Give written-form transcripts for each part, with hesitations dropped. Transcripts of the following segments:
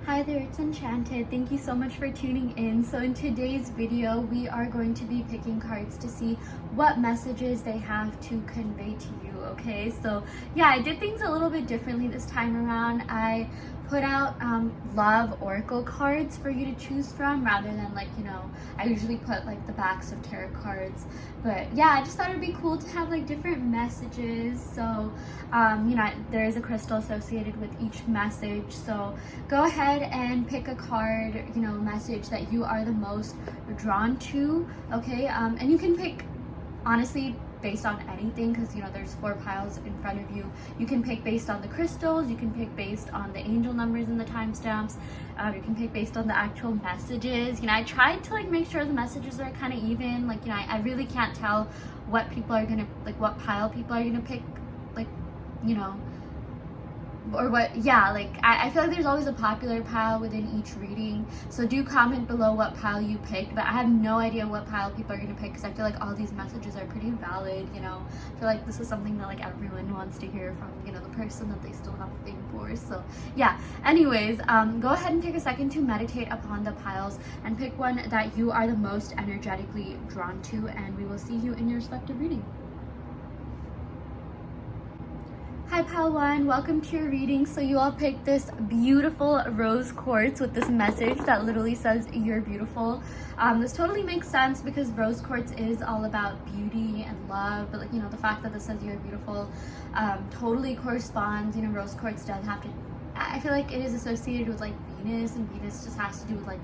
Hi there, it's Enchanted. Thank you so much for tuning in. So in today's video, we are going to be picking cards to see what messages they have to convey to you, okay? So yeah, I did things a little bit differently this time around. I put out love oracle cards for you to choose from rather than I usually put the backs of tarot cards. But yeah, I just thought it'd be cool to have different messages. So there is a crystal associated with each message, so go ahead and pick a card, message that you are the most drawn to, okay? And you can pick honestly based on anything, because there's 4 piles in front of you. You can pick based on the crystals, you can pick based on the angel numbers and the timestamps, you can pick based on the actual messages. I tried to make sure the messages are kind of even. I really can't tell what people are gonna what pile people are gonna pick, or what. I feel like there's always a popular pile within each reading, so do comment below what pile you picked. But I have no idea what pile people are gonna pick, because I feel like all these messages are pretty valid. I feel like this is something that everyone wants to hear from the person that they still have a thing for. So yeah, anyways, go ahead and take a second to meditate upon the piles and pick one that you are the most energetically drawn to, and we will see you in your respective reading. Hi pile 1, welcome to your reading. So you all picked this beautiful rose quartz with this message that literally says you're beautiful. This totally makes sense because rose quartz is all about beauty and love, but the fact that this says you're beautiful totally corresponds. Rose quartz does have to, I feel like it is associated with Venus, and Venus just has to do with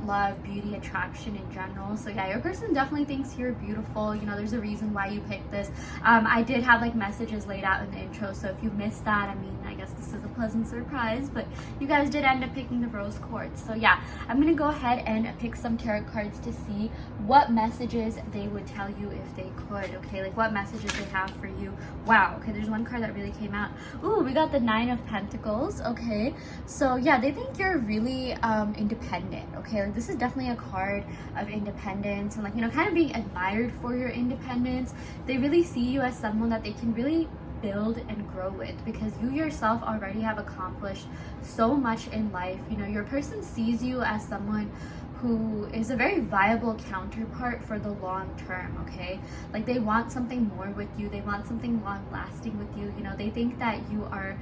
love, beauty, attraction in general. So yeah, your person definitely thinks you're beautiful. There's a reason why you picked this. I did have messages laid out in the intro, so if you missed that, I guess this is a pleasant surprise, but you guys did end up picking the rose quartz. So yeah, I'm gonna go ahead and pick some tarot cards to see what messages they would tell you if they could, okay? What messages they have for you. Wow, okay, there's one card that really came out. Ooh, we got the 9 of Pentacles, okay? So yeah, they think you're really independent, okay? This is definitely a card of independence and kind of being admired for your independence. They really see you as someone that they can really build and grow with, because you yourself already have accomplished so much in life. Your person sees you as someone who is a very viable counterpart for the long term, okay? They want something more with you, they want something long lasting with you. They think that you are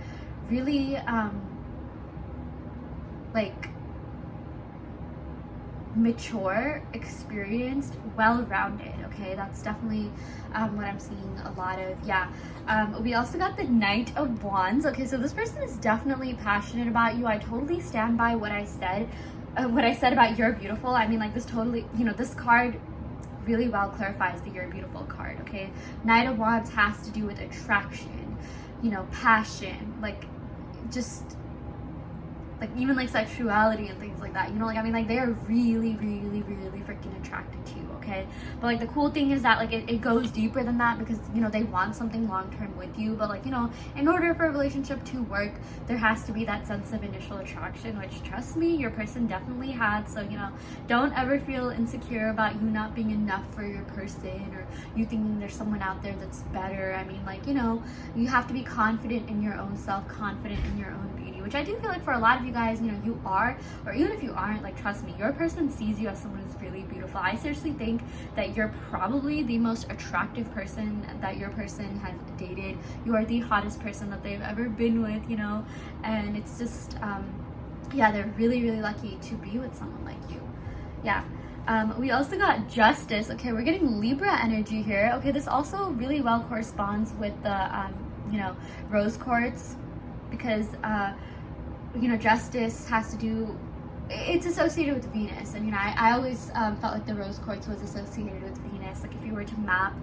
really mature, experienced, well-rounded, okay? That's definitely what I'm seeing a lot of. Yeah. We also got the Knight of Wands. Okay, so this person is definitely passionate about you. I totally stand by what I said about you're beautiful. This totally, this card really well clarifies the you're beautiful card, okay? Knight of Wands has to do with attraction, passion, just even sexuality and things like that, they are really freaking attracted to you, okay? But the cool thing is that it goes deeper than that, because they want something long-term with you. But in order for a relationship to work, there has to be that sense of initial attraction, which, trust me, your person definitely had. So don't ever feel insecure about you not being enough for your person, or you thinking there's someone out there that's better. You have to be confident in your own self, confident in your own beauty, which I do feel for a lot of you guys, you are. Or even if you aren't, trust me, your person sees you as someone who's really beautiful. I seriously think that you're probably the most attractive person that your person has dated. You are the hottest person that they've ever been with, and it's just yeah, they're really lucky to be with someone like you. Yeah. We also got Justice. Okay, we're getting Libra energy here. Okay, this also really well corresponds with the rose quartz, because Justice has to do, it's associated with Venus, and I always felt the rose quartz was associated with Venus. If you were to map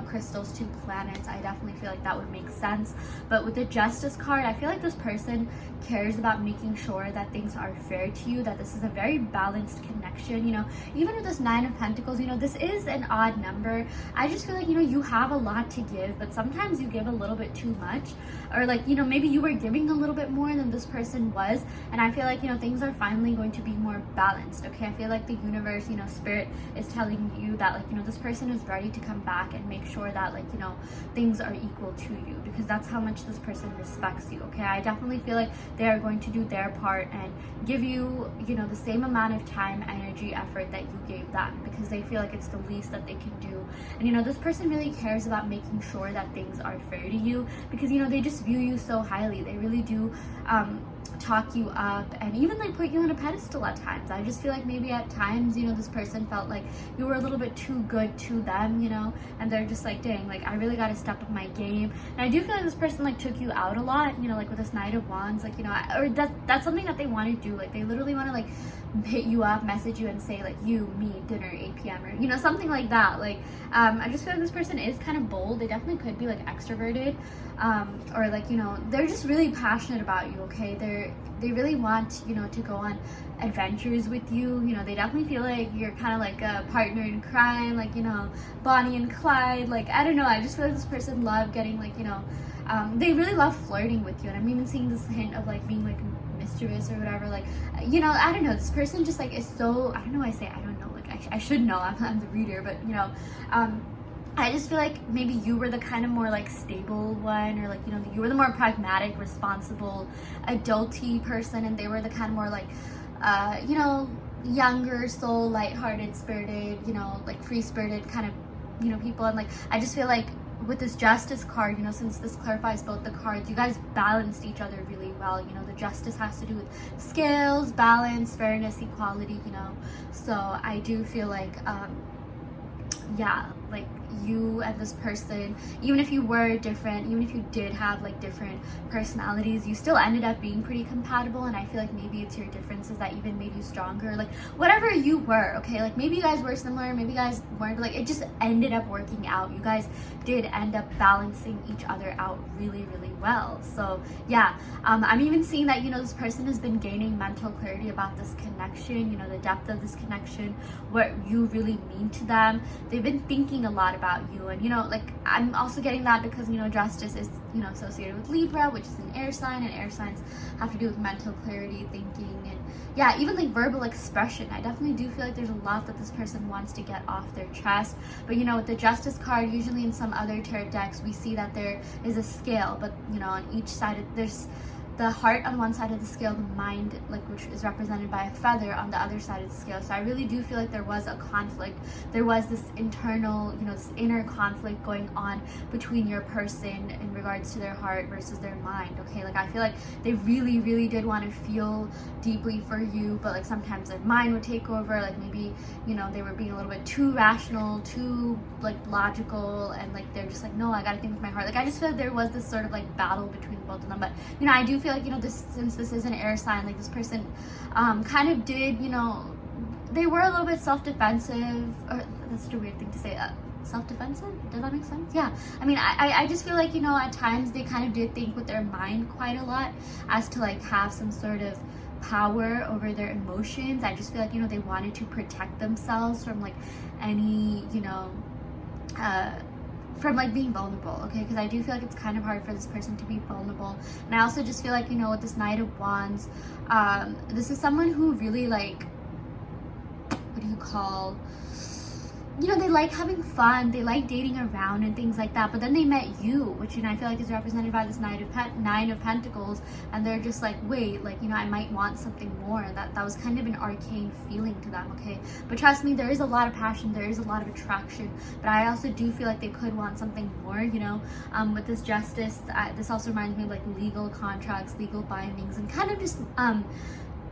crystals to planets, I definitely feel that would make sense. But with the Justice card, I feel this person cares about making sure that things are fair to you, that this is a very balanced connection. Even with this 9 of Pentacles, this is an odd number. I just feel you have a lot to give, but sometimes you give a little bit too much, or maybe you were giving a little bit more than this person was, and I feel things are finally going to be more balanced, okay? I feel like the universe, you know, spirit is telling you that, like, you know, this person is ready to come back and make sure that, like, you know, things are equal to you, because that's how much this person respects you, okay? I definitely feel like they are going to do their part and give you, you know, the same amount of time, energy, effort that you gave them, because they feel like it's the least that they can do. And, you know, this person really cares about making sure that things are fair to you, because, you know, they just view you so highly. They really do talk you up and even like put you on a pedestal at times. I just feel like maybe at times, you know, this person felt like you were a little bit too good to them, you know, and they're just like, dang, like I really got to step up my game. And I do feel like this person like took you out a lot, you know, like with this Knight of Wands, like, you know, or that's something that they want to do. Like they literally want to like hit you up, message you and say like, you, me, dinner, 8 p.m. or, you know, something like that. Like I just feel like this person is kind of bold. They definitely could be like extroverted, or like, you know, they're just really passionate about you, okay? They really want, you know, to go on adventures with you. You know, they definitely feel like you're kind of like a partner in crime, like, you know, Bonnie and Clyde. Like, I don't know, I just feel like this person love getting like, you know, they really love flirting with you. And I'm even seeing this hint of like being like mischievous or whatever. Like, you know, I don't know, this person just like is so, I don't know, I don't know, like I should know, I'm the reader, but you know, I just feel like maybe you were the kind of more like stable one, or like, you know, you were the more pragmatic, responsible, adulty person, and they were the kind of more like, you know, younger soul, lighthearted, spirited, you know, like free-spirited kind of, you know, people. And like, I just feel like with this Justice card, you know, since this clarifies both the cards, you guys balanced each other really well. You know, the Justice has to do with scales, balance, fairness, equality, you know. So I do feel like, yeah, like you and this person, even if you were different, even if you did have like different personalities, you still ended up being pretty compatible. And I feel like maybe it's your differences that even made you stronger, like whatever you were, okay? Like maybe you guys were similar, maybe you guys weren't, like it just ended up working out. You guys did end up balancing each other out really, really well. So yeah, I'm even seeing that, you know, this person has been gaining mental clarity about this connection, you know, the depth of this connection, what you really mean to them. They've been thinking a lot about you. And, you know, like I'm also getting that because, you know, Justice is, you know, associated with Libra, which is an air sign, and air signs have to do with mental clarity, thinking, and yeah, even like verbal expression. I definitely do feel like there's a lot that this person wants to get off their chest. But, you know, with the Justice card, usually in some other tarot decks, we see that there is a scale, but, you know, on each side there's the heart on one side of the scale, the mind, like, which is represented by a feather on the other side of the scale. So I really do feel like there was a conflict. There was this internal, you know, this inner conflict going on between your person in regards to their heart versus their mind, okay? Like, I feel like they really, really did want to feel deeply for you, but like sometimes their mind would take over. Like maybe, you know, they were being a little bit too rational, too like logical, and like they're just like, no, I gotta think with my heart. Like I just feel like there was this sort of like battle between both of them. But, you know, I do feel like, you know, this, since this is an air sign, like this person kind of did, you know, they were a little bit self-defensive, or that's such a weird thing to say, self-defensive, does that make sense? Yeah, I mean, I just feel like, you know, at times they kind of did think with their mind quite a lot as to like have some sort of power over their emotions. I just feel like, you know, they wanted to protect themselves from like any, you know, from like being vulnerable, okay? Because I do feel like it's kind of hard for this person to be vulnerable. And I also just feel like, you know, with this Knight of Wands, this is someone who really like, what do you call, you know, they like having fun, they like dating around and things like that, but then they met you, which, you know, I feel like is represented by this Nine of Pentacles, and they're just like, wait, like, you know, I might want something more. That was kind of an arcane feeling to them, okay? But trust me, there is a lot of passion, there is a lot of attraction, but I also do feel like they could want something more, you know? With this Justice, this also reminds me of like legal contracts, legal bindings, and kind of just,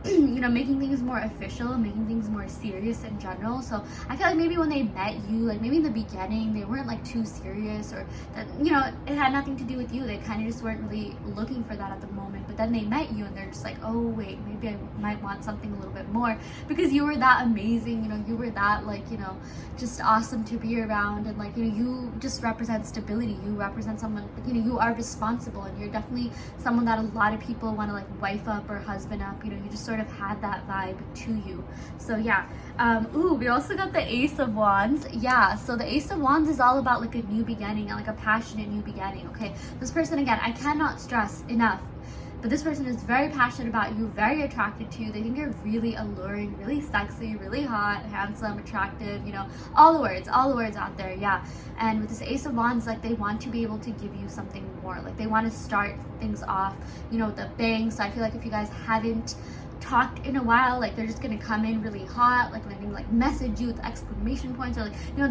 you know, making things more official, making things more serious in general. So I feel like maybe when they met you, like maybe in the beginning, they weren't like too serious, or that, you know, it had nothing to do with you. They kind of just weren't really looking for that at the moment. But then they met you and they're just like, oh wait, maybe I might want something a little bit more, because you were that amazing, you know, you were that like, you know, just awesome to be around, and like, you know, you just represent stability, you represent someone, you know, you are responsible, and you're definitely someone that a lot of people want to like wife up or husband up, you know, you just sort of had that vibe to you. So yeah, ooh, we also got the Ace of Wands. Yeah, so the Ace of Wands is all about like a new beginning and like a passionate new beginning, okay? This person, again, I cannot stress enough but this person is very passionate about you, very attracted to you. They think you're really alluring, really sexy, really hot, handsome, attractive, you know, all the words out there. Yeah. And with this Ace of Wands, like they want to be able to give you something more. Like they want to start things off, you know, with a bang. So I feel like if you guys haven't talked in a while, like they're just gonna come in really hot, like letting like message you with exclamation points, or like, you know,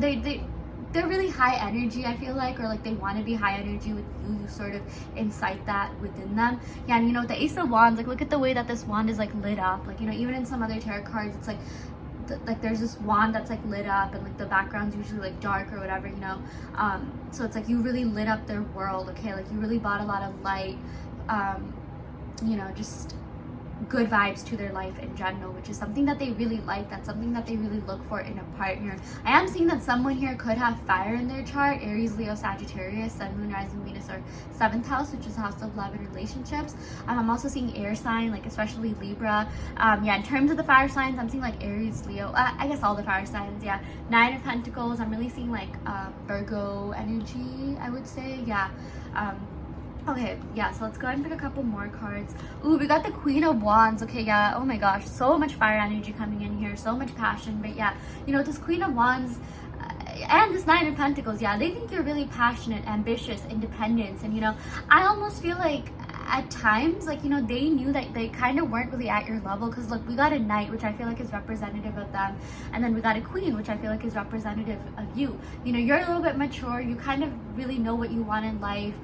they're really high energy, I feel like, or like they want to be high energy with you. You sort of incite that within them. Yeah. And you know, the Ace of Wands, like look at the way that this wand is like lit up. Like, you know, even in some other tarot cards, it's like there's this wand that's like lit up, and like the background's usually like dark or whatever, you know. So it's like you really lit up their world, okay? Like you really brought a lot of light, you know, just good vibes to their life in general, which is something that they really like. That's something that they really look for in a partner. I am seeing that someone here could have fire in their chart: Aries, Leo, Sagittarius, Sun, Moon, Rising, Venus, or 7th house, which is house of love and relationships. I'm also seeing air sign, like especially Libra. Yeah, in terms of the fire signs, I'm seeing like Aries, Leo, I guess all the fire signs. Yeah, 9 of Pentacles. I'm really seeing like Virgo energy, I would say. Yeah. Okay, yeah, so let's go ahead and pick a couple more cards. Ooh, we got the Queen of Wands. Okay, yeah, oh my gosh, so much fire energy coming in here, so much passion. But yeah, you know, this Queen of Wands and this 9 of Pentacles, yeah, they think you're really passionate, ambitious, independent. And you know, I almost feel like at times, like, you know, they knew that they kind of weren't really at your level, because look, we got a Knight, which I feel like is representative of them, and then we got a Queen, which I feel like is representative of you. You know, you're a little bit mature, you kind of really know what you want in life,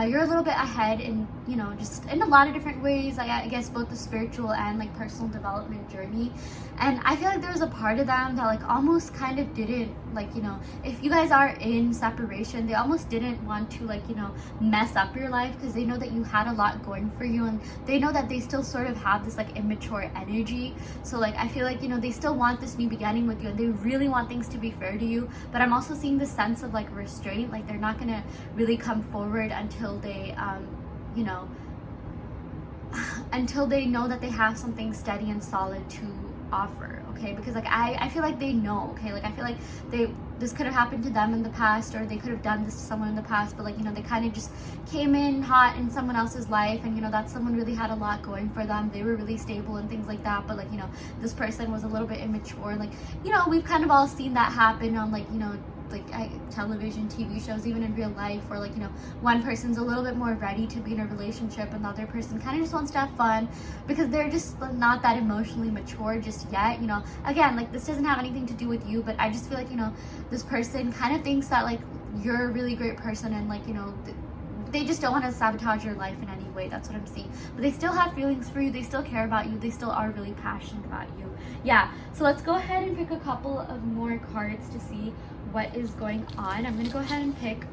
you're a little bit ahead in, you know, just in a lot of different ways, I guess both the spiritual and like personal development journey. And I feel like there was a part of them that like almost kind of didn't, like, you know, if you guys are in separation, they almost didn't want to, like, you know, mess up your life, because they know that you had a lot going for you, and they know that they still sort of have this like immature energy. So like I feel like, you know, they still want this new beginning with you, and they really want things to be fair to you. But I'm also seeing this sense of like restraint, like they're not gonna really come forward until they you know, until they know that they have something steady and solid to offer, okay? Because like I feel like they know, okay? Like I feel like this could have happened to them in the past, or they could have done this to someone in the past, but like, you know, they kind of just came in hot in someone else's life, and you know, that someone really had a lot going for them. They were really stable and things like that, but like, you know, this person was a little bit immature. Like, you know, we've kind of all seen that happen on like, you know, like television, TV shows, even in real life, where like, you know, one person's a little bit more ready to be in a relationship, and the other person kind of just wants to have fun because they're just not that emotionally mature just yet. You know, again, like this doesn't have anything to do with you, but I just feel like, you know, this person kind of thinks that like you're a really great person, and like, you know, they just don't want to sabotage your life in any way. That's what I'm seeing. But they still have feelings for you. They still care about you. They still are really passionate about you. Yeah. So let's go ahead and pick a couple of more cards to see what is going on. I'm gonna go ahead and pick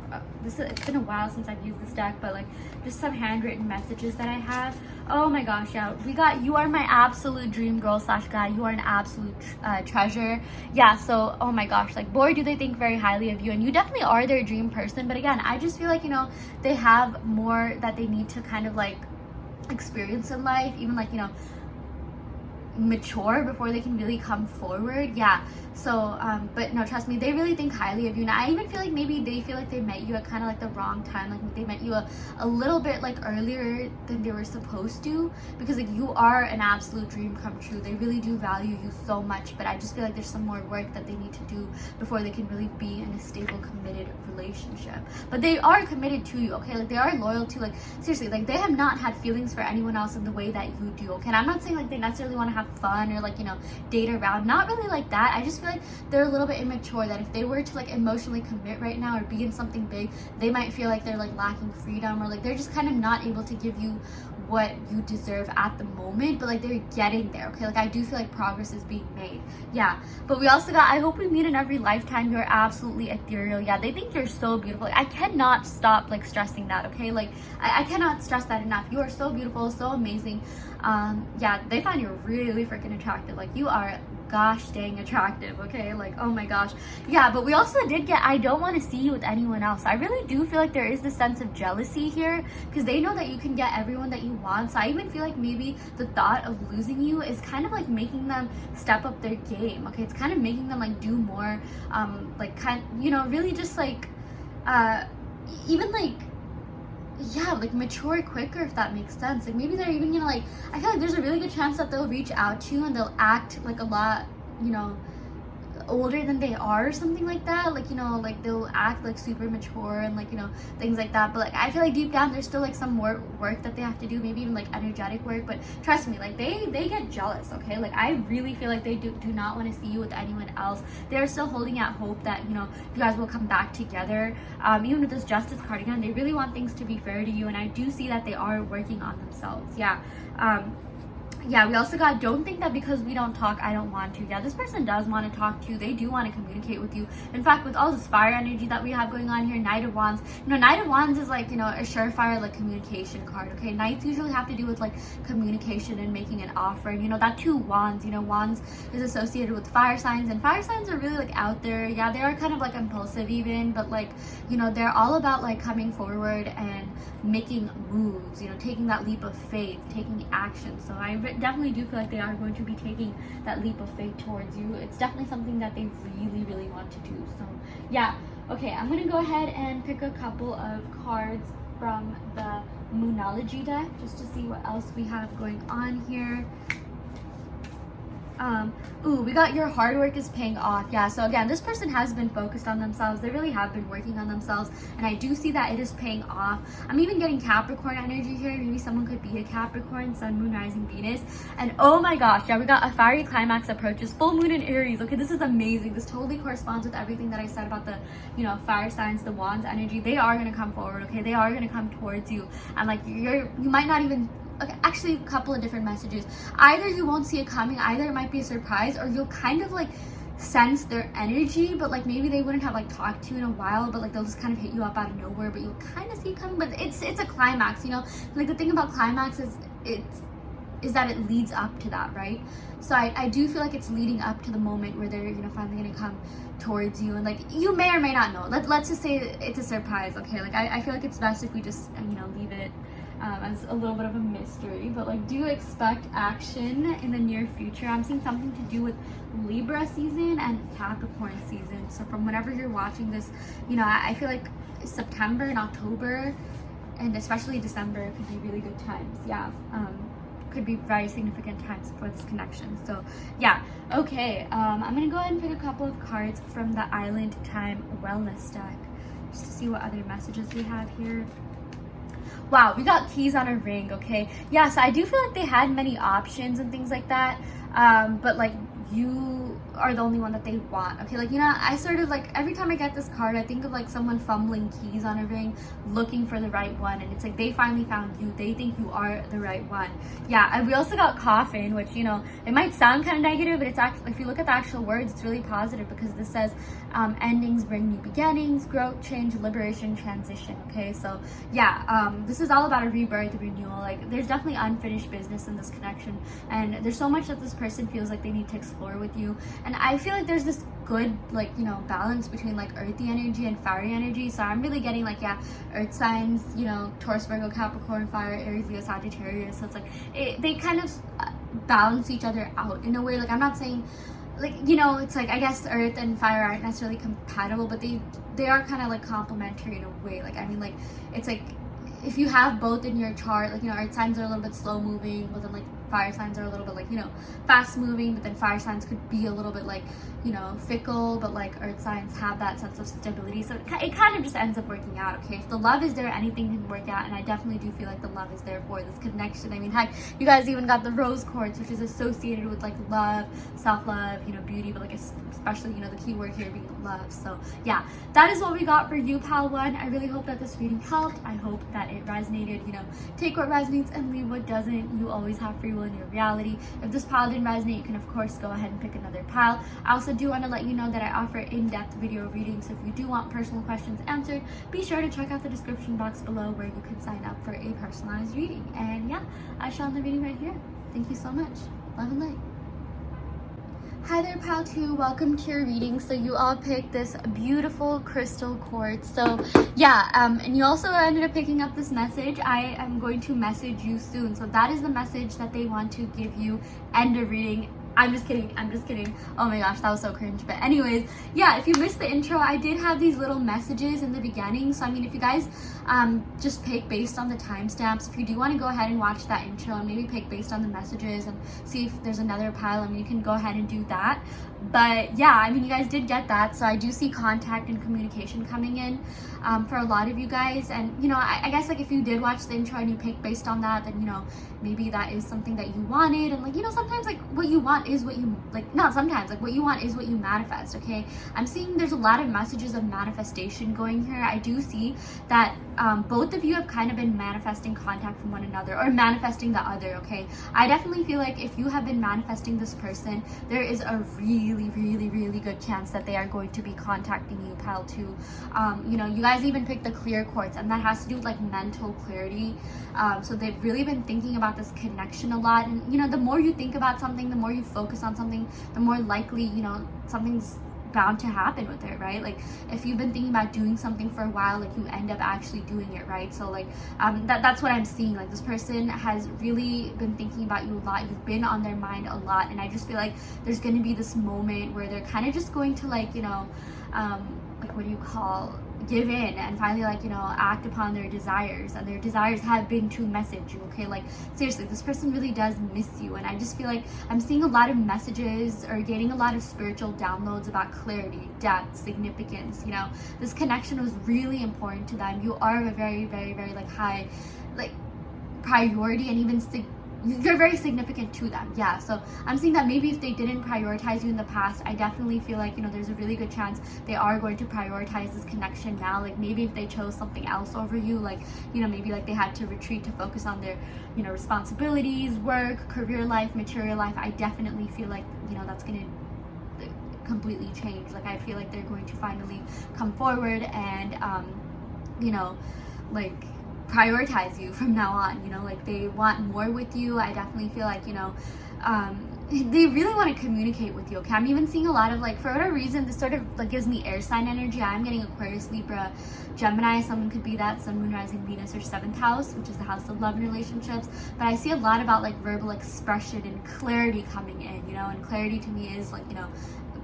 it's been a while since I've used this deck, but like just some handwritten messages that I have. Oh my gosh, yeah, we got "You are my absolute dream girl / guy. You are an absolute treasure." Yeah, so oh my gosh, like boy, do they think very highly of you, and you definitely are their dream person. But again, I just feel like, you know, they have more that they need to kind of like experience in life, even like, you know, mature before they can really come forward. Yeah, so but no, trust me, they really think highly of you. And I even feel like maybe they feel like they met you at kind of like the wrong time, like they met you a little bit like earlier than they were supposed to, because like you are an absolute dream come true. They really do value you so much, but I just feel like there's some more work that they need to do before they can really be in a stable, committed relationship. But they are committed to you, okay? Like they are loyal to, like, seriously, like they have not had feelings for anyone else in the way that you do, okay? And I'm not saying like they necessarily want to have fun or like, you know, date around, not really like that. I just feel like they're a little bit immature, that if they were to like emotionally commit right now or be in something big, they might feel like they're like lacking freedom, or like they're just kind of not able to give you what you deserve at the moment, but like they're getting there, okay? Like I do feel like progress is being made. Yeah, but we also got "I hope we meet in every lifetime. You're absolutely ethereal." Yeah, they think you're so beautiful. Like, I cannot stop like stressing that, okay? Like I cannot stress that enough. You are so beautiful, so amazing. Yeah, they find you really freaking attractive. Like you are gosh dang attractive, okay? Like, oh my gosh. Yeah, but we also did get "I don't want to see you with anyone else." I really do feel like there is this sense of jealousy here, because they know that you can get everyone that you want. So I even feel like maybe the thought of losing you is kind of like making them step up their game, okay? It's kind of making them like do more, like kind, you know, really just like even like yeah, like mature quicker, if that makes sense. Like maybe they're even gonna like, I feel like there's a really good chance that they'll reach out to you and they'll act like a lot, you know, older than they are or something like that. Like, you know, like they'll act like super mature and like, you know, things like that. But like I feel like deep down there's still like some more work that they have to do, maybe even like energetic work. But trust me, like they get jealous, okay? Like I really feel like they do not want to see you with anyone else. They're still holding out hope that, you know, you guys will come back together. Even with this Justice card again, they really want things to be fair to you, and I do see that they are working on themselves. Yeah, we also got, don't think that because we don't talk, I don't want to. Yeah, this person does want to talk to you. They do want to communicate with you. In fact, with all this fire energy that we have going on here, Knight of Wands, you know, Knight of Wands is like, you know, a surefire like communication card, okay? Knights usually have to do with like communication and making an offer. And, you know, that too, Wands, you know, Wands is associated with fire signs, and fire signs are really like out there. Yeah, they are kind of like impulsive even, but like, you know, they're all about like coming forward and making moves, you know, taking that leap of faith, taking action. So I definitely do feel like they are going to be taking that leap of faith towards you. It's definitely something that they really want to do. So yeah, okay, I'm gonna go ahead and pick a couple of cards from the Moonology deck just to see what else we have going on here. We got your hard work is paying off. Yeah, so again, this person has been focused on themselves. They really have been working on themselves, and I do see that it is paying off. I'm even getting Capricorn energy here. Maybe someone could be a Capricorn, Sun, Moon, Rising, Venus. And oh my gosh, yeah, we got a fiery climax approaches, full moon in Aries. Okay, this is amazing. This totally corresponds with everything that I said about the, you know, fire signs, the Wands energy. They are going to come forward, okay? They are going to come towards you, and like you might not even, okay, actually a couple of different messages. Either you won't see it coming, either it might be a surprise, or you'll kind of like sense their energy, but like maybe they wouldn't have like talked to you in a while, but like they'll just kind of hit you up out of nowhere, but you'll kind of see it coming. But it's a climax, you know? Like the thing about climax is that it leads up to that, right? So I do feel like it's leading up to the moment where they're, you know, finally gonna come towards you, and like you may or may not know. Let's just say it's a surprise, okay? Like I feel like it's best if we just, you know, leave it as a little bit of a mystery. But like, do expect action in the near future. I'm seeing something to do with Libra season and Capricorn season. So from whenever you're watching this, you know, I feel like September and October, and especially December, could be really good times. Yeah, could be very significant times for this connection. So yeah, okay, I'm gonna go ahead and pick a couple of cards from the Island Time Wellness deck just to see what other messages we have here. Wow, we got keys on a ring, okay? Yeah, so I do feel like they had many options and things like that, but like you are the only one that they want, okay? Like, you know, I sort of like, every time I get this card, I think of like someone fumbling keys on a ring, looking for the right one, and it's like they finally found you. They think you are the right one. Yeah, and we also got coffin, which, you know, it might sound kind of negative, but it's actually, if you look at the actual words, it's really positive, because this says endings bring new beginnings, growth, change, liberation, transition, okay? So yeah, this is all about a rebirth, a renewal. Like, there's definitely unfinished business in this connection, and there's so much that this person feels like they need to explore with you. And I feel like there's this good, like, you know, balance between like earthy energy and fiery energy. So I'm really getting like, yeah, earth signs, you know, Taurus, Virgo, Capricorn, fire, Aries, Leo, Sagittarius. So it's like they kind of balance each other out in a way. Like, I'm not saying, like, you know, it's like, I guess earth and fire aren't necessarily compatible, but they are kind of like complementary in a way. Like, I mean, like, it's like if you have both in your chart, like, you know, earth signs are a little bit slow moving, but then like fire signs are a little bit like, you know, fast moving, but then fire signs could be a little bit like, you know, fickle, but like earth signs have that sense of stability. So it kind of just ends up working out, okay? If the love is there, anything can work out, and I definitely do feel like the love is there for this connection. I mean, heck, you guys even got the rose quartz, which is associated with like love, self-love, you know, beauty, but like especially, you know, the key word here being love. So yeah, that is what we got for you, pal one. I really hope that this reading helped. I hope that it resonated. You know, take what resonates and leave what doesn't. You always have free will in your reality. If this pile didn't resonate, you can of course go ahead and pick another pile. I also do want to let you know that I offer in-depth video readings, so if you do want personal questions answered, be sure to check out the description box below where you can sign up for a personalized reading. And yeah, I shall end the reading right here. Thank you so much. Love and light. Hi there, pal 2. Welcome to your reading. So you all picked this beautiful crystal quartz. So yeah, and you also ended up picking up this message. I am going to message you soon. So that is the message that they want to give you. End of reading. I'm just kidding. I'm just kidding. Oh my gosh, that was so cringe. But anyways, yeah, if you missed the intro, I did have these little messages in the beginning. So I mean, if you guys just pick based on the timestamps, if you do want to go ahead and watch that intro and maybe pick based on the messages and see if there's another pile, I mean, you can go ahead and do that. But yeah, I mean, you guys did get that. So I do see contact and communication coming in for a lot of you guys. And, you know, I guess like if you did watch the intro and you pick based on that, then, you know, maybe that is something that you wanted. And like, you know, sometimes like what you want is what you, like, not sometimes, like what you want is what you manifest, okay? I'm seeing there's a lot of messages of manifestation going here. I do see that both of you have kind of been manifesting contact from one another or manifesting the other, okay? I definitely feel like if you have been manifesting this person, there is a really good chance that they are going to be contacting you, pile 2. You know, you guys even picked the clear quartz, and that has to do with like mental clarity. So they've really been thinking about this connection a lot. And you know, the more you think about something, the more you focus on something, the more likely, you know, something's bound to happen with it, right? Like if you've been thinking about doing something for a while, like you end up actually doing it, right? So like that's what I'm seeing. Like this person has really been thinking about you a lot. You've been on their mind a lot, and I just feel like there's going to be this moment where they're kind of just going to like, you know, like what do you call, give in and finally like, you know, act upon their desires, and their desires have been to message you, okay? Like seriously, this person really does miss you. And I just feel like I'm seeing a lot of messages or getting a lot of spiritual downloads about clarity, depth, significance. You know, this connection was really important to them. You are a very like high like priority, and even you're very significant to them. Yeah, so I'm seeing that maybe if they didn't prioritize you in the past, I definitely feel like, you know, there's a really good chance they are going to prioritize this connection now. Like maybe if they chose something else over you, like, you know, maybe like they had to retreat to focus on their, you know, responsibilities, work, career life, material life, I definitely feel like, you know, that's gonna completely change. Like I feel like they're going to finally come forward and you know, like prioritize you from now on. You know, like they want more with you. I definitely feel like, you know, they really want to communicate with you, okay? I'm even seeing a lot of like, for whatever reason, this sort of like gives me air sign energy. I'm getting Aquarius, Libra, Gemini. Someone could be that Sun, Moon, Rising, Venus, or 7th house, which is the house of love and relationships. But I see a lot about like verbal expression and clarity coming in, you know, and clarity to me is like, you know,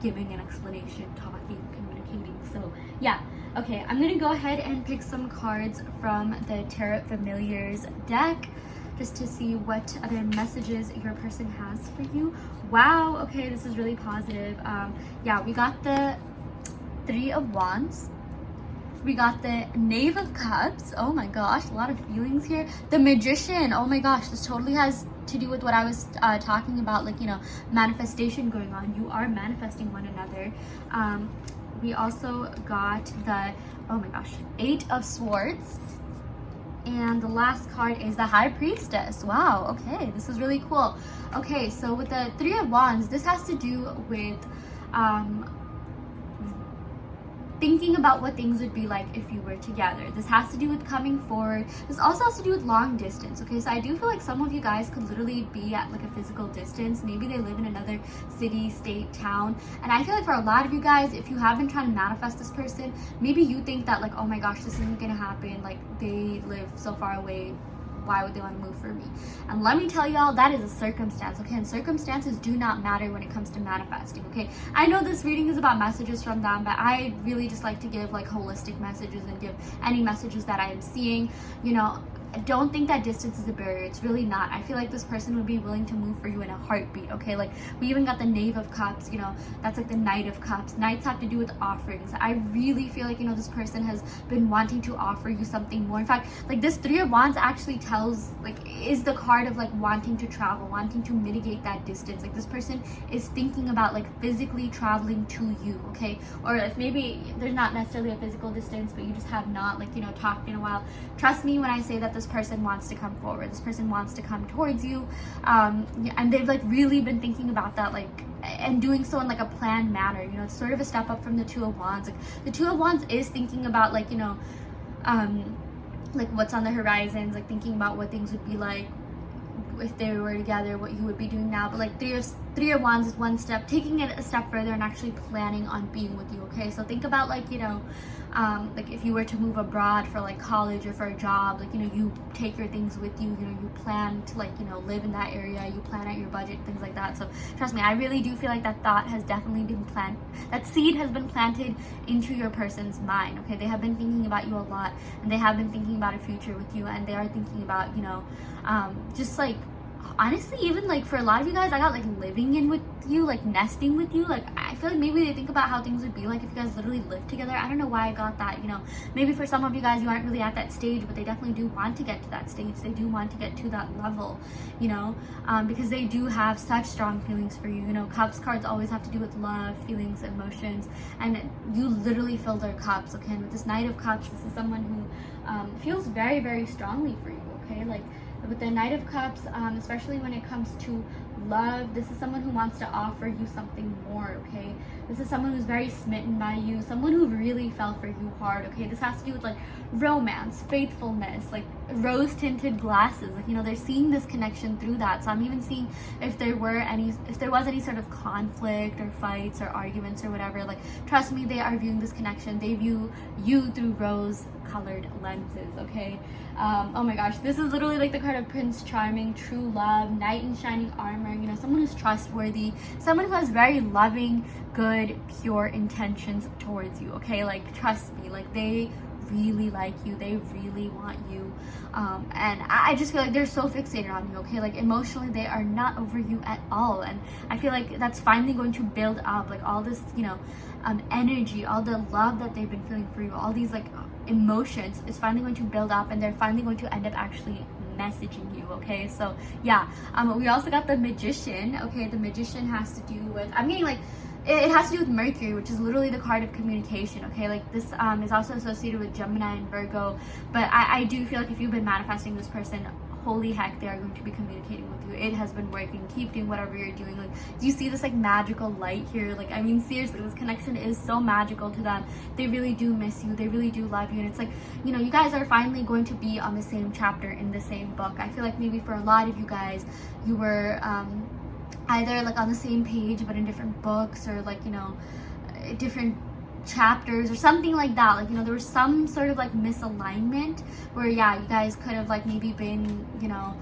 giving an explanation, talking, communicating. So yeah. Okay, I'm gonna go ahead and pick some cards from the Tarot Familiars deck just to see what other messages your person has for you. Wow, okay, this is really positive. Yeah, we got the 3 of Wands. We got the Knave of Cups. Oh my gosh, a lot of feelings here. The Magician. Oh my gosh, this totally has to do with what I was talking about, like, you know, manifestation going on. You are manifesting one another. We also got the, oh my gosh, 8 of Swords. And the last card is the High Priestess. Wow, okay, this is really cool. Okay, so with the 3 of Wands, this has to do with thinking about what things would be like if you were together. This has to do with coming forward. This also has to do with long distance, okay? So I do feel like some of you guys could literally be at like a physical distance. Maybe they live in another city, state, town. And I feel like for a lot of you guys, if you have been trying to manifest this person, maybe you think that like, oh my gosh, this isn't gonna happen. Like they live so far away. Why would they want to move for me? And let me tell y'all, that is a circumstance, okay? And circumstances do not matter when it comes to manifesting, okay? I know this reading is about messages from them, but I really just like to give like holistic messages and give any messages that I am seeing. You know, don't think that distance is a barrier. It's really not. I feel like this person would be willing to move for you in a heartbeat, okay? Like we even got the Knave of Cups, you know, that's like the Knight of Cups. Knights have to do with offerings. I really feel like, you know, this person has been wanting to offer you something more. In fact, like this 3 of Wands actually tells, like, is the card of like wanting to travel, wanting to mitigate that distance. Like this person is thinking about like physically traveling to you, okay? Or if maybe there's not necessarily a physical distance, but you just have not, like, you know, talked in a while. Trust me when I say that this person wants to come forward. This person wants to come towards you, and they've like really been thinking about that, like, and doing so in like a planned manner. You know, it's sort of a step up from the 2 of Wands. Like the 2 of Wands is thinking about, like, you know, like what's on the horizons, like thinking about what things would be like if they were together, what you would be doing now. But like three of wands is one step, taking it a step further and actually planning on being with you. Okay, so think about like, you know, like if you were to move abroad for like college or for a job, like, you know, you take your things with you, you know, you plan to like, you know, live in that area, you plan out your budget, things like that. So trust me, I really do feel like that thought has definitely been planted, that seed has been planted into your person's mind. Okay, they have been thinking about you a lot, and they have been thinking about a future with you, and they are thinking about, you know, just like, honestly, even like for a lot of you guys, I got like living in with you, like nesting with you. Like I feel like maybe they think about how things would be like if you guys literally lived together. I don't know why I got that, you know. Maybe for some of you guys, you aren't really at that stage, but they definitely do want to get to that stage. They do want to get to that level, you know, because they do have such strong feelings for you. You know, cups cards always have to do with love, feelings, emotions, and you literally fill their cups. Okay, and with this Knight of Cups, this is someone who feels very, very strongly for you. Okay, like with the Knight of Cups, especially when it comes to love, this is someone who wants to offer you something more. Okay, this is someone who's very smitten by you, someone who really fell for you hard. Okay, this has to do with like romance, faithfulness, like rose tinted glasses. Like, you know, they're seeing this connection through that. So I'm even seeing if there was any sort of conflict or fights or arguments or whatever, like trust me, they are viewing this connection, they view you through rose colored lenses. Okay, oh my gosh, this is literally like the card of Prince Charming, true love, knight in shining armor. You know, someone who's trustworthy, someone who has very loving, good, pure intentions towards you. Okay, like trust me, like they really like you, they really want you, and I just feel like they're so fixated on you. Okay, like emotionally they are not over you at all, and I feel like that's finally going to build up, like all this, you know, energy, all the love that they've been feeling for you, all these like emotions is finally going to build up, and they're finally going to end up actually messaging you. Okay, so yeah, we also got the Magician. Okay, the Magician has to do with, I'm getting like, it has to do with Mercury, which is literally the card of communication. Okay, like this is also associated with Gemini and Virgo, but I do feel like if you've been manifesting this person, holy heck, they are going to be communicating with you. It has been working. Keep doing whatever you're doing. Like, do you see this like magical light here? Like, I mean, seriously, this connection is so magical to them. They really do miss you, they really do love you, and it's like, you know, you guys are finally going to be on the same chapter in the same book. I feel like maybe for a lot of you guys, you were either like on the same page but in different books, or like, you know, different chapters or something like that. Like, you know, there was some sort of like misalignment where, yeah, you guys could have like maybe been, you know,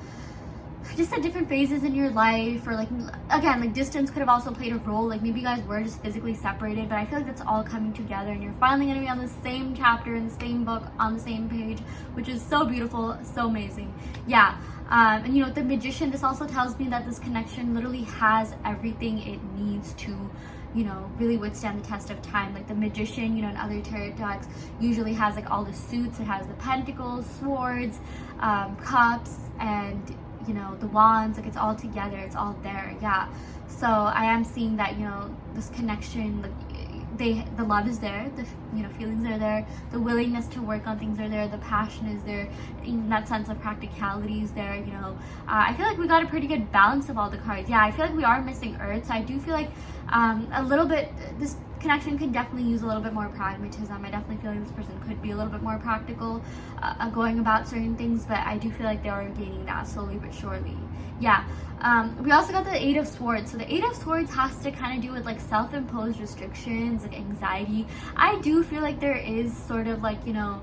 just at different phases in your life, or like, again, like distance could have also played a role. Like maybe you guys were just physically separated, but I feel like that's all coming together, and you're finally going to be on the same chapter in the same book on the same page, which is so beautiful, so amazing. Yeah. And you know, the Magician, this also tells me that this connection literally has everything it needs to, you know, really withstand the test of time. Like the Magician, you know, in other tarot decks usually has like all the suits. It has the pentacles, swords, cups, and, you know, the wands. Like it's all together, it's all there. Yeah, so I am seeing that, you know, this connection, like the love is there, the, you know, feelings are there, the willingness to work on things are there, the passion is there, in that sense of practicality is there. You know, I feel like we got a pretty good balance of all the cards. Yeah, I feel like we are missing Earth, so I do feel like a little bit, this connection could definitely use a little bit more pragmatism. I definitely feel like this person could be a little bit more practical going about certain things, but I do feel like they are gaining that slowly but surely. Yeah. We also got the Eight of Swords. So the Eight of Swords has to kind of do with like self-imposed restrictions, like anxiety. I do feel like there is sort of like, you know,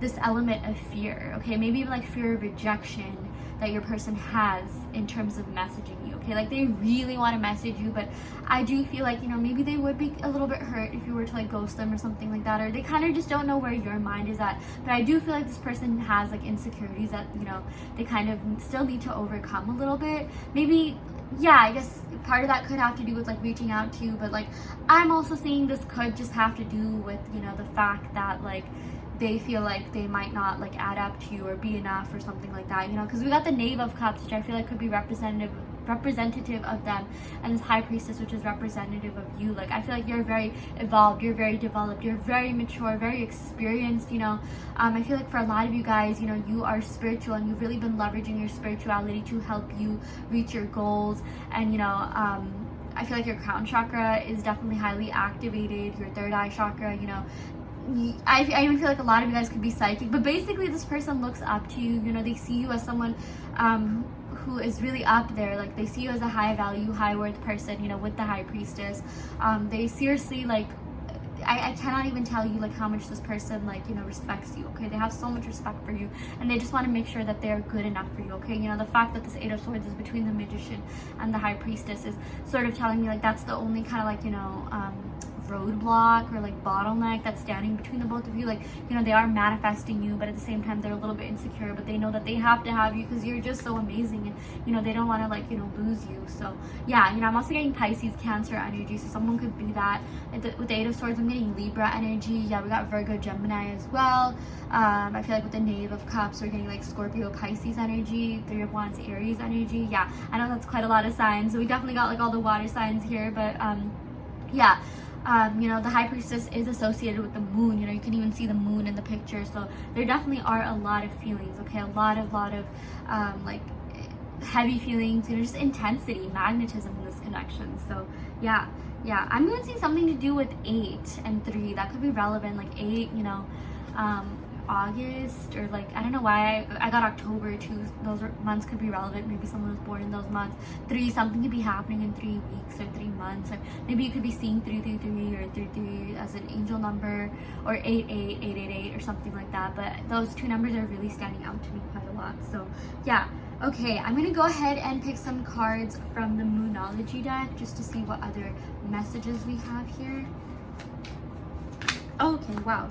this element of fear. Okay, maybe even like fear of rejection that your person has in terms of messaging you. Okay, like they really want to message you, but I do feel like, you know, maybe they would be a little bit hurt if you were to like ghost them or something like that, or they kind of just don't know where your mind is at. But I do feel like this person has like insecurities that, you know, they kind of still need to overcome a little bit. Maybe, yeah, I guess part of that could have to do with like reaching out to you, but like I'm also seeing this could just have to do with, you know, the fact that like they feel like they might not like add up to you or be enough or something like that, you know, because we got the Knave of Cups, which I feel like could be representative of them, and this High Priestess, which is representative of you. Like I feel like you're very evolved, you're very developed, you're very mature, very experienced, you know. I feel like for a lot of you guys, you know, you are spiritual, and you've really been leveraging your spirituality to help you reach your goals. And you know, I feel like your crown chakra is definitely highly activated, your third eye chakra, you know. I even feel like a lot of you guys could be psychic, but basically this person looks up to you. You know, they see you as someone who is really up there. Like, they see you as a high value, high worth person, you know, with the High Priestess. They seriously, like, I cannot even tell you like how much this person, like, you know, respects you. Okay, they have so much respect for you, and they just want to make sure that they're good enough for you. Okay, you know, the fact that this Eight of Swords is between the Magician and the High Priestess is sort of telling me like that's the only kind of like, you know, roadblock or like bottleneck that's standing between the both of you. Like, you know, they are manifesting you, but at the same time they're a little bit insecure, but they know that they have to have you because you're just so amazing, and you know, they don't want to like, you know, lose you. So yeah, you know, I'm also getting Pisces, Cancer energy, so someone could be that. With the Eight of Swords, I'm getting Libra energy. Yeah, we got Virgo, Gemini as well. I feel like with the Knave of Cups, we're getting like Scorpio, Pisces energy, Three of Wands, Aries energy. Yeah, I know that's quite a lot of signs, so we definitely got like all the water signs here, but yeah. You know, the High Priestess is associated with the moon. You know, you can even see the moon in the picture. So there definitely are a lot of feelings, okay? A lot of like heavy feelings, you know, just intensity, magnetism in this connection. So yeah, I'm going to see something to do with 8 and 3. That could be relevant, like 8, you know, August, or like, I don't know why I got October too. Those months could be relevant. Maybe someone was born in those months. 3, something could be happening in 3 weeks or 3 months, or maybe you could be seeing 333 or 33 as an angel number, or 88, 888 or something like that. But those 2 numbers are really standing out to me quite a lot. So yeah. Okay, I'm gonna go ahead and pick some cards from the Moonology deck just to see what other messages we have here. Okay, wow,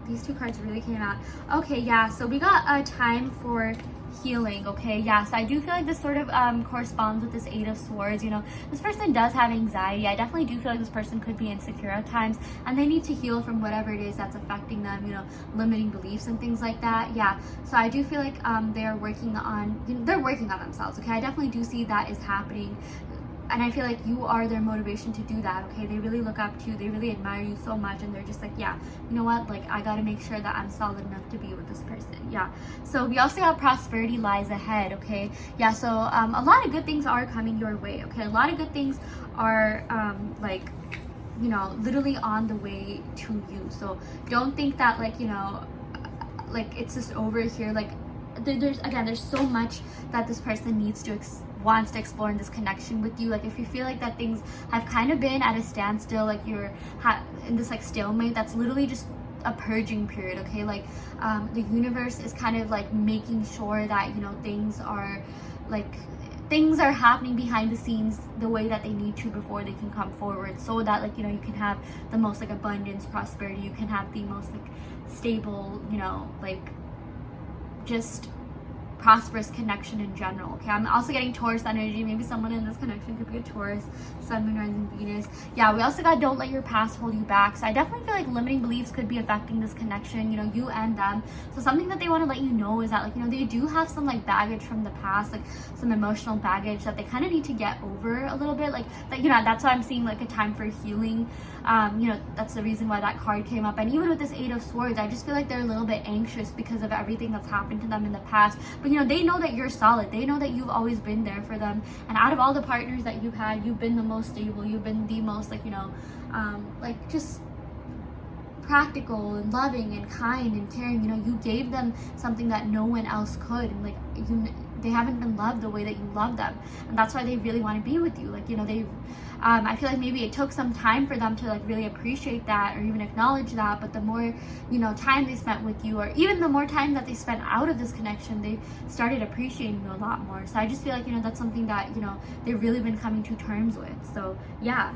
these 2 cards really came out. Okay, yeah, so we got a time for healing. Okay, yeah, so I do feel like this sort of corresponds with this Eight of Swords. You know, this person does have anxiety. I definitely do feel like this person could be insecure at times, and they need to heal from whatever it is that's affecting them, you know, limiting beliefs and things like that. Yeah, so I do feel like they're working on themselves. Okay, I definitely do see that is happening. And I feel like you are their motivation to do that, okay? They really look up to you, they really admire you so much, and they're just like, yeah, you know what, like, I gotta make sure that I'm solid enough to be with this person. Yeah, so we also got prosperity lies ahead, okay? Yeah, so a lot of good things are coming your way, okay? A lot of good things are like, you know, literally on the way to you. So don't think that, like, you know, like it's just over here. Like, there's so much that this person wants to explore in this connection with you. Like, if you feel like that things have kind of been at a standstill, like you're in this like stalemate, that's literally just a purging period, okay? Like, the universe is kind of like making sure that, you know, things are happening behind the scenes the way that they need to before they can come forward, so that, like, you know, you can have the most like abundance, prosperity, you can have the most like stable, you know, like just prosperous connection in general, okay? I'm also getting Taurus energy. Maybe someone in this connection could be a Taurus, Sun, Moon, Rising, Venus. Yeah, we also got don't let your past hold you back. So I definitely feel like limiting beliefs could be affecting this connection, you know, you and them. So something that they want to let you know is that, like, you know, they do have some like baggage from the past, like some emotional baggage that they kind of need to get over a little bit. Like, that, you know, that's why I'm seeing like a time for healing. You know, that's the reason why that card came up. And even with this Eight of Swords, I just feel like they're a little bit anxious because of everything that's happened to them in the past. But you know, they know that you're solid. They know that you've always been there for them. And out of all the partners that you've had, you've been the most stable. You've been the most, like, you know, like just practical and loving and kind and caring. You know, you gave them something that no one else could. And like, they haven't been loved the way that you love them. And that's why they really want to be with you. Like, you know, I feel like maybe it took some time for them to like really appreciate that or even acknowledge that, but the more, you know, time they spent with you, or even the more time that they spent out of this connection, they started appreciating you a lot more. So I just feel like, you know, that's something that, you know, they've really been coming to terms with. So yeah.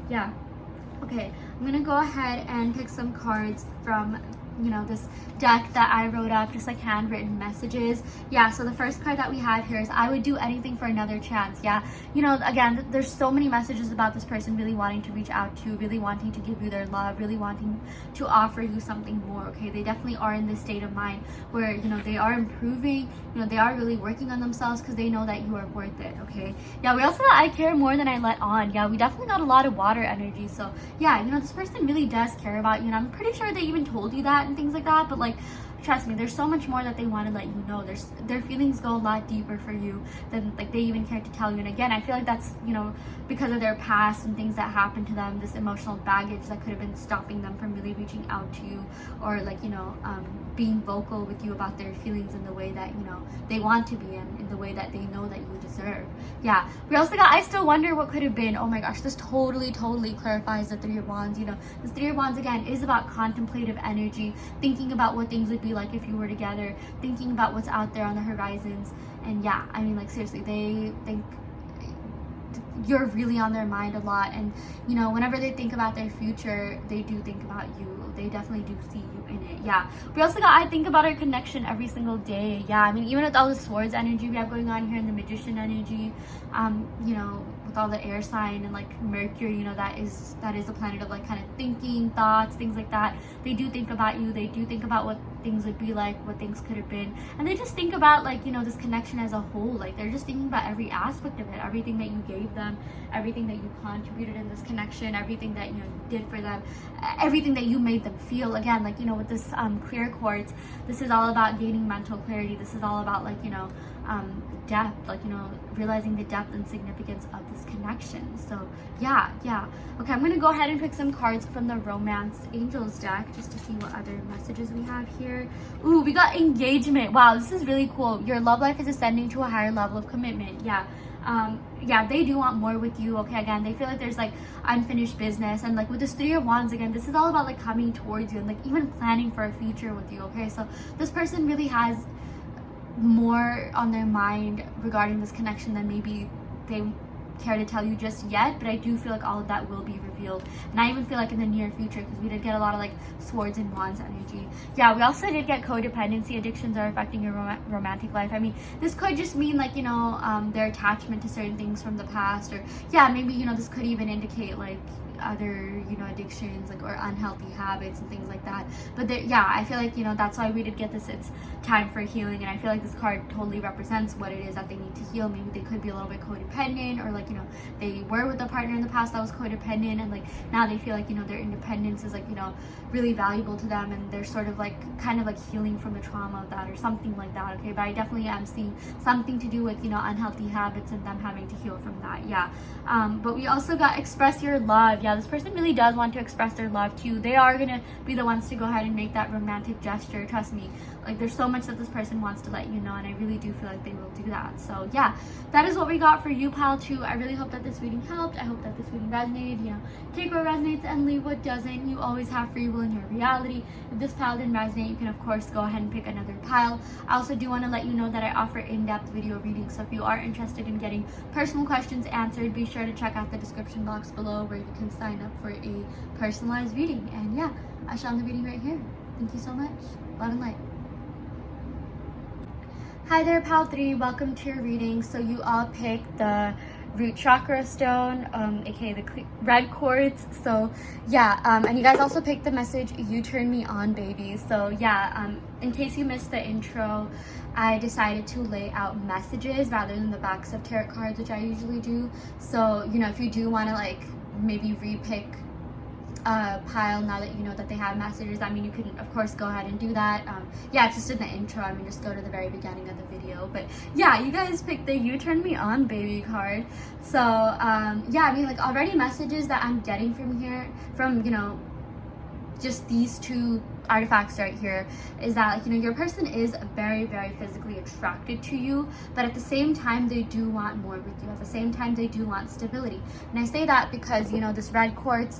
Okay, I'm gonna go ahead and pick some cards from, you know, this deck that I wrote up, just like handwritten messages. Yeah, so the first card that we have here is I would do anything for another chance. Yeah, you know, again, there's so many messages about this person really wanting to reach out to you, really wanting to give you their love, really wanting to offer you something more, okay? They definitely are in this state of mind where, you know, they are improving, you know, they are really working on themselves because they know that you are worth it, okay? Yeah, we also got I care more than I let on. Yeah, we definitely got a lot of water energy. So yeah, you know, this person really does care about you, and I'm pretty sure they even told you that and things like that. But like, trust me, there's so much more that they want to let you know. Their feelings go a lot deeper for you than like they even care to tell you. And again, I feel like that's, you know, because of their past and things that happened to them, this emotional baggage that could have been stopping them from really reaching out to you, or like, you know, being vocal with you about their feelings in the way that, you know, they want to be, in the way that they know that you deserve. Yeah, we also got I still wonder what could have been. Oh my gosh, this totally clarifies the Three of Wands. You know, this Three of Wands again is about contemplative energy, thinking about what things would be like if you were together, thinking about what's out there on the horizons. And yeah, I mean, like seriously, they think you're really on their mind a lot, and you know, whenever they think about their future, they do think about you. They definitely do see you in it. Yeah, we also got I think about our connection every single day. Yeah, I mean, even with all the Swords energy we have going on here and the Magician energy, you know, with all the air sign and like Mercury, you know, that is a planet of like kind of thinking, thoughts, things like that. They do think about you. They do think about what things would be like, what things could have been, and they just think about like, you know, this connection as a whole. Like they're just thinking about every aspect of it, everything that you gave them, everything that you contributed in this connection, everything that, you know, you did for them, everything that you made them feel. Again, like, you know, with this clear quartz, this is all about gaining mental clarity. This is all about like, you know, depth, like, you know, realizing the depth and significance of this connection. So yeah. Okay, I'm gonna go ahead and pick some cards from the Romance Angels deck just to see what other messages we have here. Ooh, we got engagement. Wow, this is really cool. Your love life is ascending to a higher level of commitment. Yeah, they do want more with you. Okay, again, they feel like there's like unfinished business, and like with this Three of Wands again, this is all about like coming towards you and like even planning for a future with you. Okay, so this person really has more on their mind regarding this connection than maybe they care to tell you just yet, but I do feel like all of that will be revealed, and I even feel like in the near future, because we did get a lot of like Swords and Wands energy. Yeah, we also did get codependency. Addictions are affecting your romantic life. I mean, this could just mean like, you know, their attachment to certain things from the past, or yeah, maybe, you know, this could even indicate like other, you know, addictions, like, or unhealthy habits and things like that. But yeah, I feel like, you know, that's why we did get this, it's time for healing, and I feel like this card totally represents what it is that they need to heal. Maybe they could be a little bit codependent, or like, you know, they were with a partner in the past that was codependent, and like now they feel like, you know, their independence is like, you know, really valuable to them, and they're sort of like kind of like healing from the trauma of that or something like that. Okay, but I definitely am seeing something to do with, you know, unhealthy habits and them having to heal from that. Yeah, but we also got express your love. Yeah, this person really does want to express their love to you. They are gonna be the ones to go ahead and make that romantic gesture. Trust me, like there's so much that this person wants to let you know, and I really do feel like they will do that. So yeah, that is what we got for you, pal 2. I really hope that this reading helped. I hope that this reading resonated. You know, take what resonates and leave what doesn't. You always have free will in your reality. If this pile didn't resonate, you can of course go ahead and pick another pile. I also do want to let you know that I offer in-depth video readings, so if you are interested in getting personal questions answered, be sure to check out the description box below where you can sign up for a personalized reading. And yeah, I shall end the reading right here. Thank you so much. Love and light. Hi there, pal 3. Welcome to your reading. So you all picked the root chakra stone, aka the red quartz. So yeah, and you guys also picked the message, you turn me on, baby. So yeah, in case you missed the intro, I decided to lay out messages rather than the backs of tarot cards, which I usually do. So, you know, if you do want to like maybe repick a pile now that you know that they have messages, I mean, you can of course go ahead and do that. Yeah, it's just in the intro. I mean, just go to the very beginning of the video. But yeah, you guys picked the you turn me on, baby card. So yeah, I mean, like already messages that I'm getting from here, from, you know, just these two artifacts right here, is that like, you know, your person is very physically attracted to you, but at the same time they do want more with you. At the same time they do want stability. And I say that because, you know, this red quartz,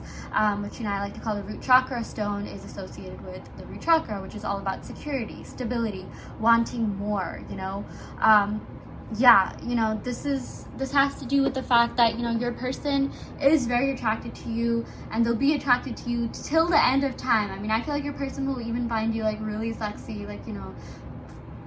which, you know, I like to call the root chakra stone, is associated with the root chakra, which is all about security, stability, wanting more, you know. Yeah, you know, this has to do with the fact that, you know, your person is very attracted to you, and they'll be attracted to you till the end of time. I mean, I feel like your person will even find you like really sexy, like, you know,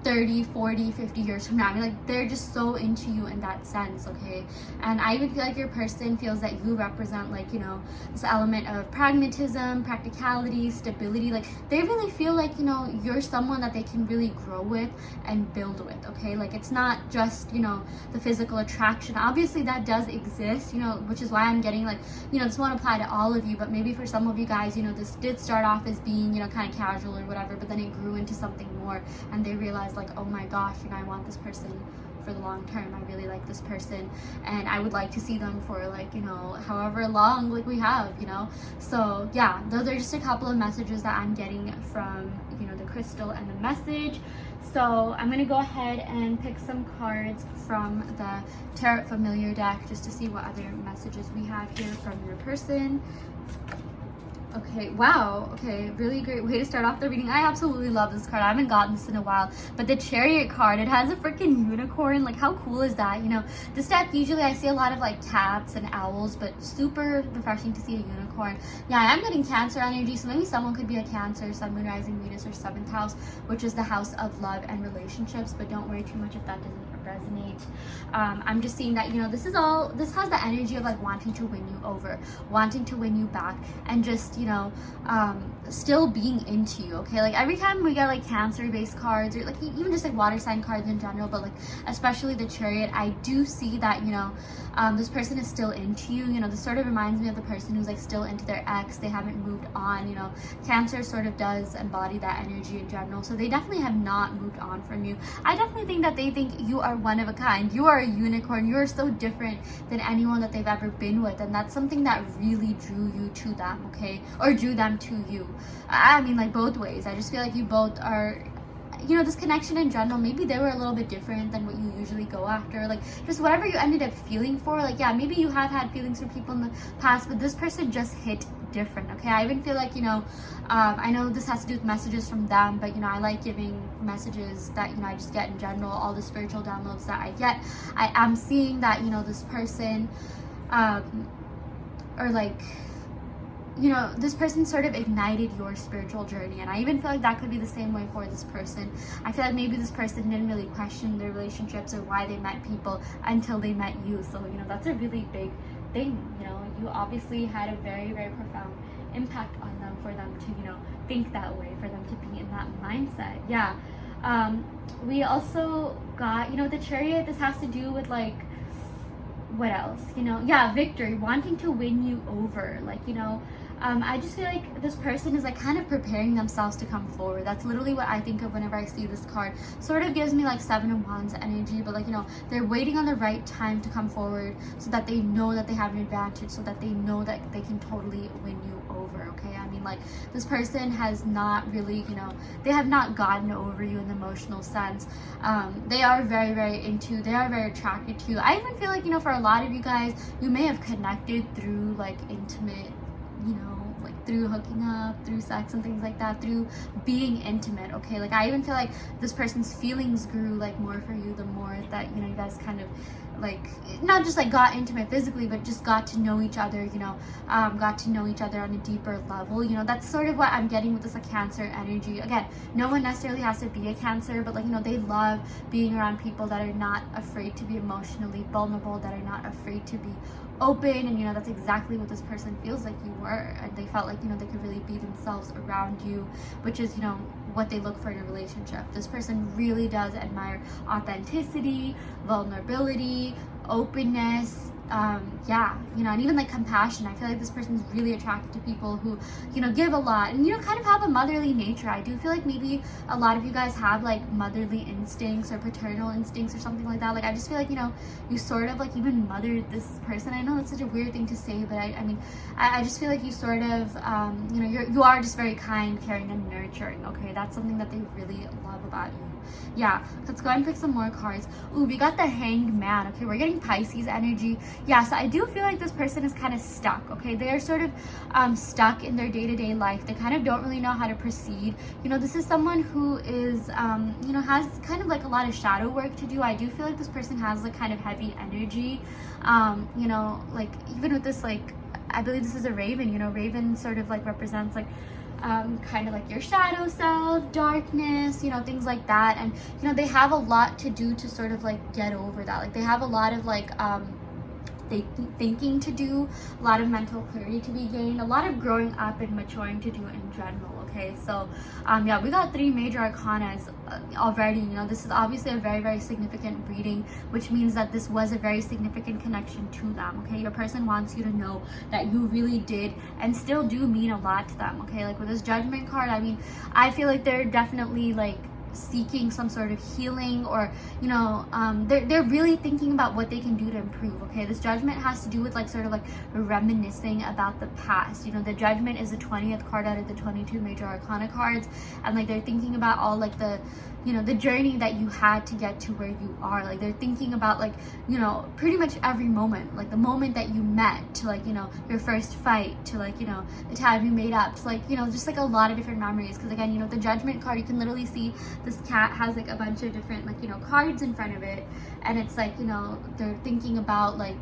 30, 40, 50 years from now. I mean, like, they're just so into you in that sense, okay? And I even feel like your person feels that you represent, like, you know, this element of pragmatism, practicality, stability. Like, they really feel like, you know, you're someone that they can really grow with and build with, okay? Like, it's not just, you know, the physical attraction. Obviously that does exist, you know, which is why I'm getting, like, you know, this won't apply to all of you, but maybe for some of you guys, you know, this did start off as being, you know, kind of casual or whatever, but then it grew into something more, and they realized, like, oh my gosh, you know, I want this person for the long term. I really like this person, and I would like to see them for, like, you know, however long, like, we have, you know. So yeah, those are just a couple of messages that I'm getting from, you know, the crystal and the message. So I'm gonna go ahead and pick some cards from the Tarot Familiar deck just to see what other messages we have here from your person. Okay, wow, okay, really great way to start off the reading. I absolutely love this card. I haven't gotten this in a while, but the Chariot card, it has a freaking unicorn. Like, how cool is that? You know, this deck, usually I see a lot of, like, cats and owls, but super refreshing to see a unicorn. Yeah, I'm getting Cancer energy, so maybe someone could be a Cancer, Sun, Moon, Rising, Venus, or 7th house, which is the house of love and relationships, but don't worry too much if that doesn't resonate. I'm just seeing that, you know, this has the energy of, like, wanting to win you over, wanting to win you back, and just, you know, still being into you, okay? Like, every time we get, like, Cancer based cards, or, like, even just, like, water sign cards in general, but, like, especially the Chariot, I do see that, you know, this person is still into you. You know, this sort of reminds me of the person who's, like, still into their ex. They haven't moved on. You know, Cancer sort of does embody that energy in general, so they definitely have not moved on from you. I definitely think that they think you are one of a kind. You are a unicorn. You are so different than anyone that they've ever been with, and that's something that really drew you to them, okay? Or drew them to you. I mean, like, both ways. I just feel like you both are, you know, this connection in general, maybe they were a little bit different than what you usually go after. Like, just whatever you ended up feeling for, like, yeah, maybe you have had feelings for people in the past, but this person just hit different, okay? I even feel like, you know, I know this has to do with messages from them, but, you know, I like giving messages that, you know, I just get in general, all the spiritual downloads that I get. I am seeing that, you know, this person, or, like, you know, this person sort of ignited your spiritual journey, and I even feel like that could be the same way for this person. I feel like maybe this person didn't really question their relationships or why they met people until they met you. So, you know, that's a really big thing. You know, you obviously had a very, very profound impact on them for them to, you know, think that way, for them to be in that mindset. Yeah. We also got, you know, the Chariot. This has to do with, like, what else? You know, yeah, victory, wanting to win you over. Like, you know, I just feel like this person is, like, kind of preparing themselves to come forward. That's literally what I think of whenever I see this card. Sort of gives me, like, 7 of Wands energy, but, like, you know, they're waiting on the right time to come forward so that they know that they have an advantage, so that they know that they can totally win you over, okay? I mean, like, this person has not really, you know, they have not gotten over you in the emotional sense. They are very, very into, they are very attracted to you. I even feel like, you know, for a lot of you guys, you may have connected through, like, intimate, you know, like, through hooking up, through sex and things like that, through being intimate, okay? Like, I even feel like this person's feelings grew, like, more for you the more that, you know, you guys kind of, like, not just, like, got intimate physically, but just got to know each other, you know, got to know each other on a deeper level. You know, that's sort of what I'm getting with this, like, Cancer energy. Again, no one necessarily has to be a Cancer, but, like, you know, they love being around people that are not afraid to be emotionally vulnerable, that are not afraid to be open, and, you know, that's exactly what this person feels like you were, and they felt like, you know, they could really be themselves around you, which is, you know, what they look for in a relationship. This person really does admire authenticity, vulnerability, openness, yeah, you know, and even, like, compassion. I feel like this person's really attracted to people who, you know, give a lot and, you know, kind of have a motherly nature. I do feel like maybe a lot of you guys have, like, motherly instincts or paternal instincts or something like that. Like, I just feel like, you know, you sort of, like, even mothered this person. I know that's such a weird thing to say, but I mean, I just feel like you sort of, you know, you are just very kind, caring, and nurturing, okay? That's something that they really love about you. Yeah, let's go ahead and pick some more cards. Ooh, we got the Hanged Man. Okay, we're getting Pisces energy. Yeah, so I do feel like this person is kind of stuck, okay? They are sort of stuck in their day-to-day life. They kind of don't really know how to proceed. You know, this is someone who is, you know, has kind of, like, a lot of shadow work to do. I do feel like this person has, like, kind of heavy energy. You know, like, even with this, like, I believe this is a raven. You know, raven sort of, like, represents, like, kind of like your shadow self, darkness, you know, things like that. And you know, they have a lot to do to sort of like get over that. Like they have a lot of like thinking to do, a lot of mental clarity to be gained, a lot of growing up and maturing to do in general. Okay, so yeah, we got 3 major arcanas already. You know, this is obviously a very, very significant reading, which means that this was a very significant connection to them. Okay, your person wants you to know that you really did and still do mean a lot to them. Okay, like with this Judgment card, I mean, I feel like they're definitely like seeking some sort of healing, or you know, they're really thinking about what they can do to improve. Okay, this Judgment has to do with like sort of like reminiscing about the past. You know, the Judgment is the 20th card out of the 22 major arcana cards, and like they're thinking about all like the, you know, the journey that you had to get to where you are. Like they're thinking about like, you know, pretty much every moment, like the moment that you met, to like, you know, your first fight, to like, you know, the time you made up, to like, you know, just like a lot of different memories. Because again, you know, the Judgment card, you can literally see this cat has like a bunch of different like, you know, cards in front of it, and it's like, you know, they're thinking about like,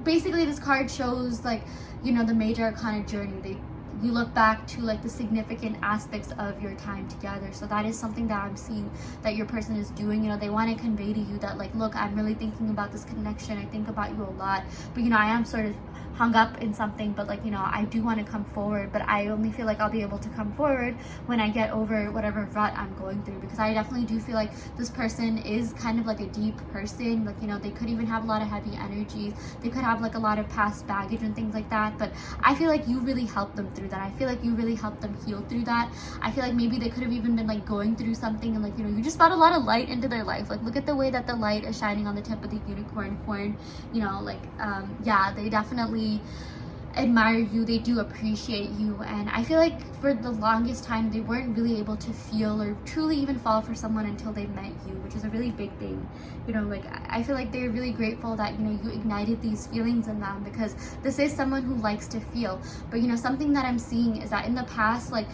basically this card shows like, you know, the major arcana journey. You look back to like the significant aspects of your time together. So that is something that I'm seeing that your person is doing. You know, they want to convey to you that like, look, I'm really thinking about this connection, I think about you a lot, but you know, I am sort of hung up in something, but like, you know, I do want to come forward, but I only feel like I'll be able to come forward when I get over whatever rut I'm going through. Because I definitely do feel like this person is kind of like a deep person. Like, you know, they could even have a lot of heavy energies, they could have like a lot of past baggage and things like that, but I feel like you really helped them through that. I feel like you really helped them heal through that. I feel like maybe they could have even been like going through something, and like, you know, you just brought a lot of light into their life. Like, look at the way that the light is shining on the tip of the unicorn horn. You know, like yeah, they definitely admire you, they do appreciate you. And I feel like for the longest time they weren't really able to feel or truly even fall for someone until they met you, which is a really big thing. You know, like I feel like they're really grateful that, you know, you ignited these feelings in them, because this is someone who likes to feel. But you know, something that I'm seeing is that in the past, like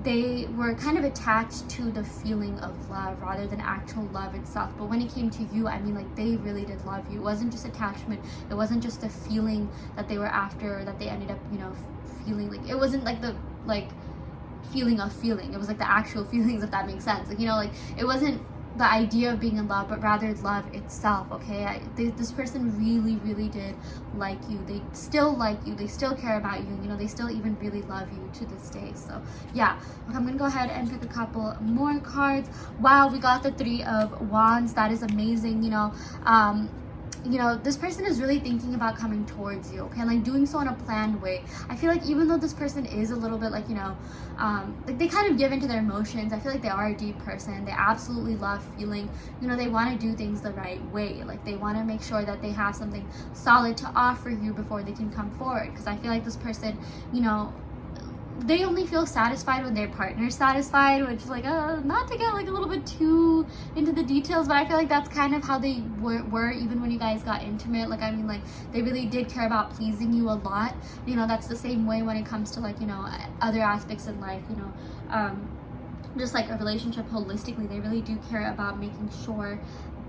they were kind of attached to the feeling of love rather than actual love itself. But when it came to you, I mean, like they really did love you. It wasn't just attachment, it wasn't just the feeling that they were after, that they ended up, you know, feeling. Like it wasn't like the like feeling of feeling, it was like the actual feelings, if that makes sense. Like, you know, like it wasn't the idea of being in love, but rather love itself. Okay, this person really, really did like you. They still like you, they still care about you, you know, they still even really love you to this day. So yeah, okay, I'm gonna go ahead and pick a couple more cards. Wow, we got the 3 of Wands. That is amazing. You know, this person is really thinking about coming towards you, okay, like doing so in a planned way. I feel like even though this person is a little bit like, you know, like they kind of give into their emotions, I feel like they are a deep person. They absolutely love feeling, you know, they want to do things the right way. Like they want to make sure that they have something solid to offer you before they can come forward. Because I feel like this person, you know, they only feel satisfied when their partner's satisfied, which is like, not to get like a little bit too into the details, but I feel like that's kind of how they were even when you guys got intimate. Like, I mean, like they really did care about pleasing you a lot. You know, that's the same way when it comes to like, you know, other aspects in life, you know, just like a relationship holistically. They really do care about making sure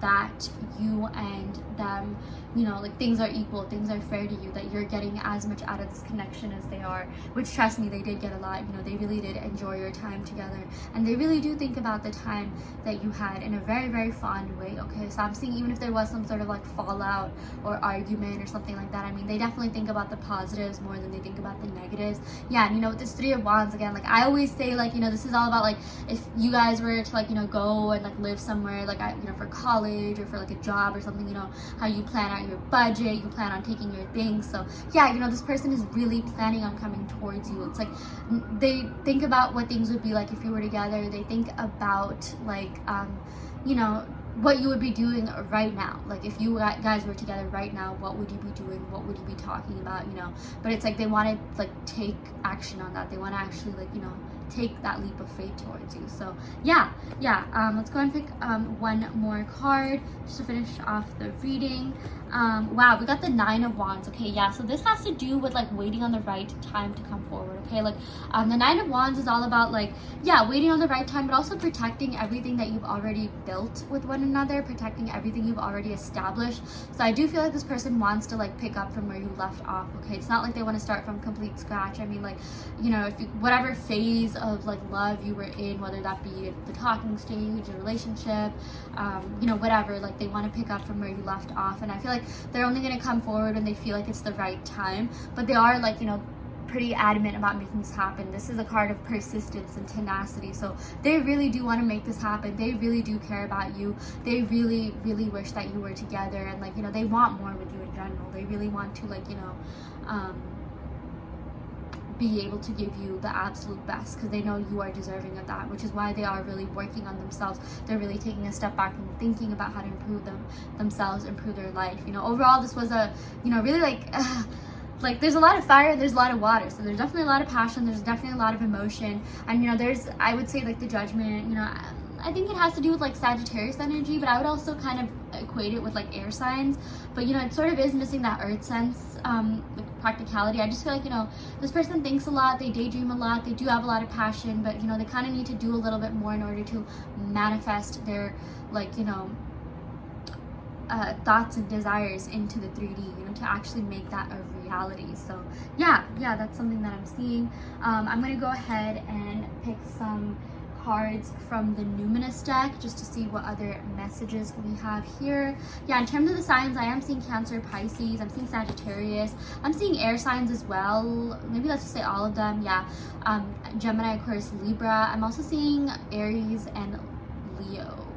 that you and them, you know, like things are equal, things are fair to you, that you're getting as much out of this connection as they are, which, trust me, they did get a lot. You know, they really did enjoy your time together, and they really do think about the time that you had in a very, very fond way. Okay, so I'm seeing even if there was some sort of like fallout or argument or something like that, I mean, they definitely think about the positives more than they think about the negatives. Yeah, and you know, with this 3 of Wands, again, like I always say, like, you know, this is all about like if you guys were to like, you know, go and like live somewhere, like, you know, for college or for like a job or something, you know, how you plan out your budget, you plan on taking your things. So yeah, you know, this person is really planning on coming towards you. It's like they think about what things would be like if you were together. They think about like you know, what you would be doing right now. Like if you guys were together right now, what would you be doing, what would you be talking about, you know? But it's like they want to like take action on that. They want to actually like, you know, take that leap of faith towards you. So yeah, let's go and pick one more card just to finish off the reading. Wow, we got the 9 of Wands. Okay, yeah, so this has to do with like waiting on the right time to come forward. Okay, like the 9 of Wands is all about like, yeah, waiting on the right time, but also protecting everything that you've already built with one another, protecting everything you've already established. So I do feel like this person wants to like pick up from where you left off. Okay, it's not like they want to start from complete scratch. I mean, like, you know, if you, whatever phase of like love you were in, whether that be the talking stage, a relationship, you know, whatever. Like they want to pick up from where you left off, and I feel like they're only going to come forward when they feel like it's the right time. But they are like, you know, pretty adamant about making this happen. This is a card of persistence and tenacity, so they really do want to make this happen. They really do care about you. They really wish that you were together, and like, you know, they want more with you in general. They really want to, like, you know, be able to give you the absolute best, because they know you are deserving of that, which is why they are really working on themselves. They're really taking a step back and thinking about how to improve themselves, improve their life. You know, overall this was a, you know, really like there's a lot of fire, there's a lot of water, so there's definitely a lot of passion, there's definitely a lot of emotion, and you know, there's, I would say, like the Judgment, you know, I think it has to do with like Sagittarius energy, but I would also kind of equate it with like air signs. But you know, it sort of is missing that earth sense, like practicality. I just feel like, you know, this person thinks a lot, they daydream a lot, they do have a lot of passion, but you know, they kind of need to do a little bit more in order to manifest their, like, you know, thoughts and desires into the 3D, you know, to actually make that a reality. So yeah, that's something that I'm seeing. I'm gonna go ahead and pick some cards from the Numinous deck just to see what other messages we have here. Yeah, in terms of the signs, I am seeing Cancer, Pisces, I'm seeing Sagittarius, I'm seeing air signs as well, maybe let's just say all of them. Yeah, Gemini, Aquarius, Libra. I'm also seeing Aries and Leo.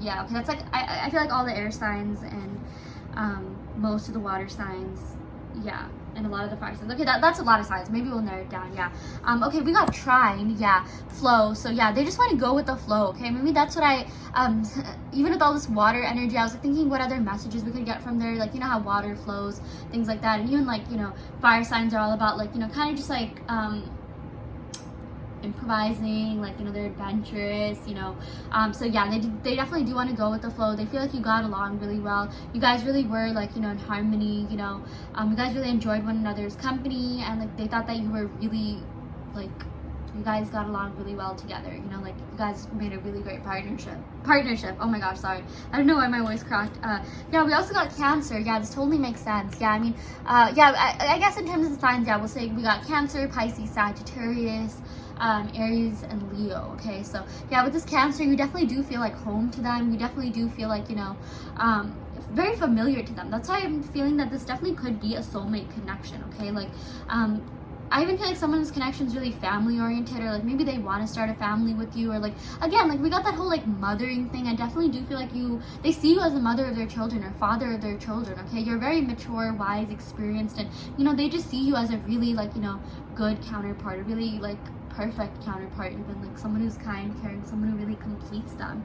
Yeah, okay, that's like, I feel like all the air signs and most of the water signs, yeah, and a lot of the fire signs. Okay, that's a lot of signs. Maybe we'll narrow it down. Yeah. Okay, we got Trine. Yeah, flow. So yeah, they just want to go with the flow. Okay, maybe that's what I even with all this water energy, I was like thinking what other messages we could get from there. Like, you know how water flows, things like that, and even like, you know, fire signs are all about like, you know, kind of just like improvising, like, you know, they're adventurous, you know, so yeah, they definitely do want to go with the flow. They feel like you got along really well. You guys really were, like, you know, in harmony, you know, you guys really enjoyed one another's company, and like they thought that you were really, like, you guys got along really well together, you know, like you guys made a really great partnership. Oh my gosh, sorry, I don't know why my voice cracked. Yeah, we also got Cancer. Yeah, this totally makes sense. Yeah, I mean, yeah, I guess in terms of the signs, yeah, we'll say we got Cancer, Pisces, Sagittarius, Aries, and Leo. Okay, so yeah, with this Cancer, you definitely do feel like home to them. You definitely do feel like, you know, very familiar to them. That's why I'm feeling that this definitely could be a soulmate connection. Okay, like I even feel like someone's connection is really family oriented, or like maybe they want to start a family with you, or like, again, like we got that whole like mothering thing. I definitely do feel like they see you as a mother of their children or father of their children. Okay, you're very mature, wise, experienced, and you know, they just see you as a really, like, you know, good counterpart, a really like perfect counterpart, even like someone who's kind, caring, someone who really completes them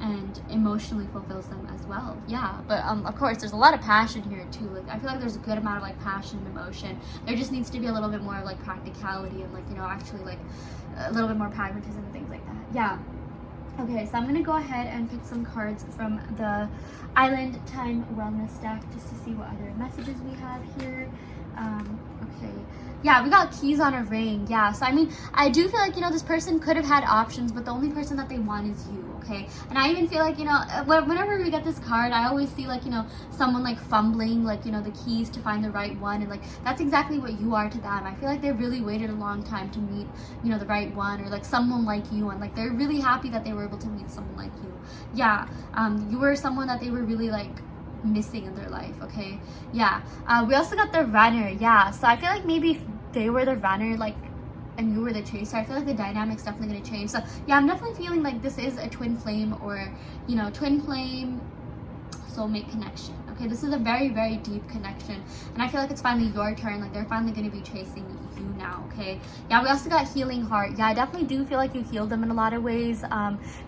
and emotionally fulfills them as well. Yeah, but of course there's a lot of passion here too. Like I feel like there's a good amount of like passion and emotion. There just needs to be a little bit more of like practicality and, like, you know, actually like a little bit more pragmatism and things like that. Yeah. Okay, so I'm gonna go ahead and pick some cards from the Island Time Wellness deck just to see what other messages we have here. Okay. Yeah, we got keys on a ring. Yeah, so I mean, I do feel like, you know, this person could have had options, but the only person that they want is you. Okay, and I even feel like, you know, whenever we get this card, I always see, like, you know, someone like fumbling, like, you know, the keys to find the right one, and like that's exactly what you are to them. I feel like they really waited a long time to meet, you know, the right one, or like someone like you, and like they're really happy that they were able to meet someone like you. Yeah, you were someone that they were really like missing in their life. Okay, yeah. We also got the Runner. Yeah, so I feel like maybe if they were the runner, like, and you were the chaser, I feel like the dynamic's definitely going to change. So yeah, I'm definitely feeling like this is a twin flame, or, you know, twin flame soulmate connection. Okay, this is a very, very deep connection, and I feel like it's finally your turn. Like they're finally going to be chasing you now. Okay, yeah, we also got Healing Heart. Yeah, I definitely do feel like you healed them in a lot of ways.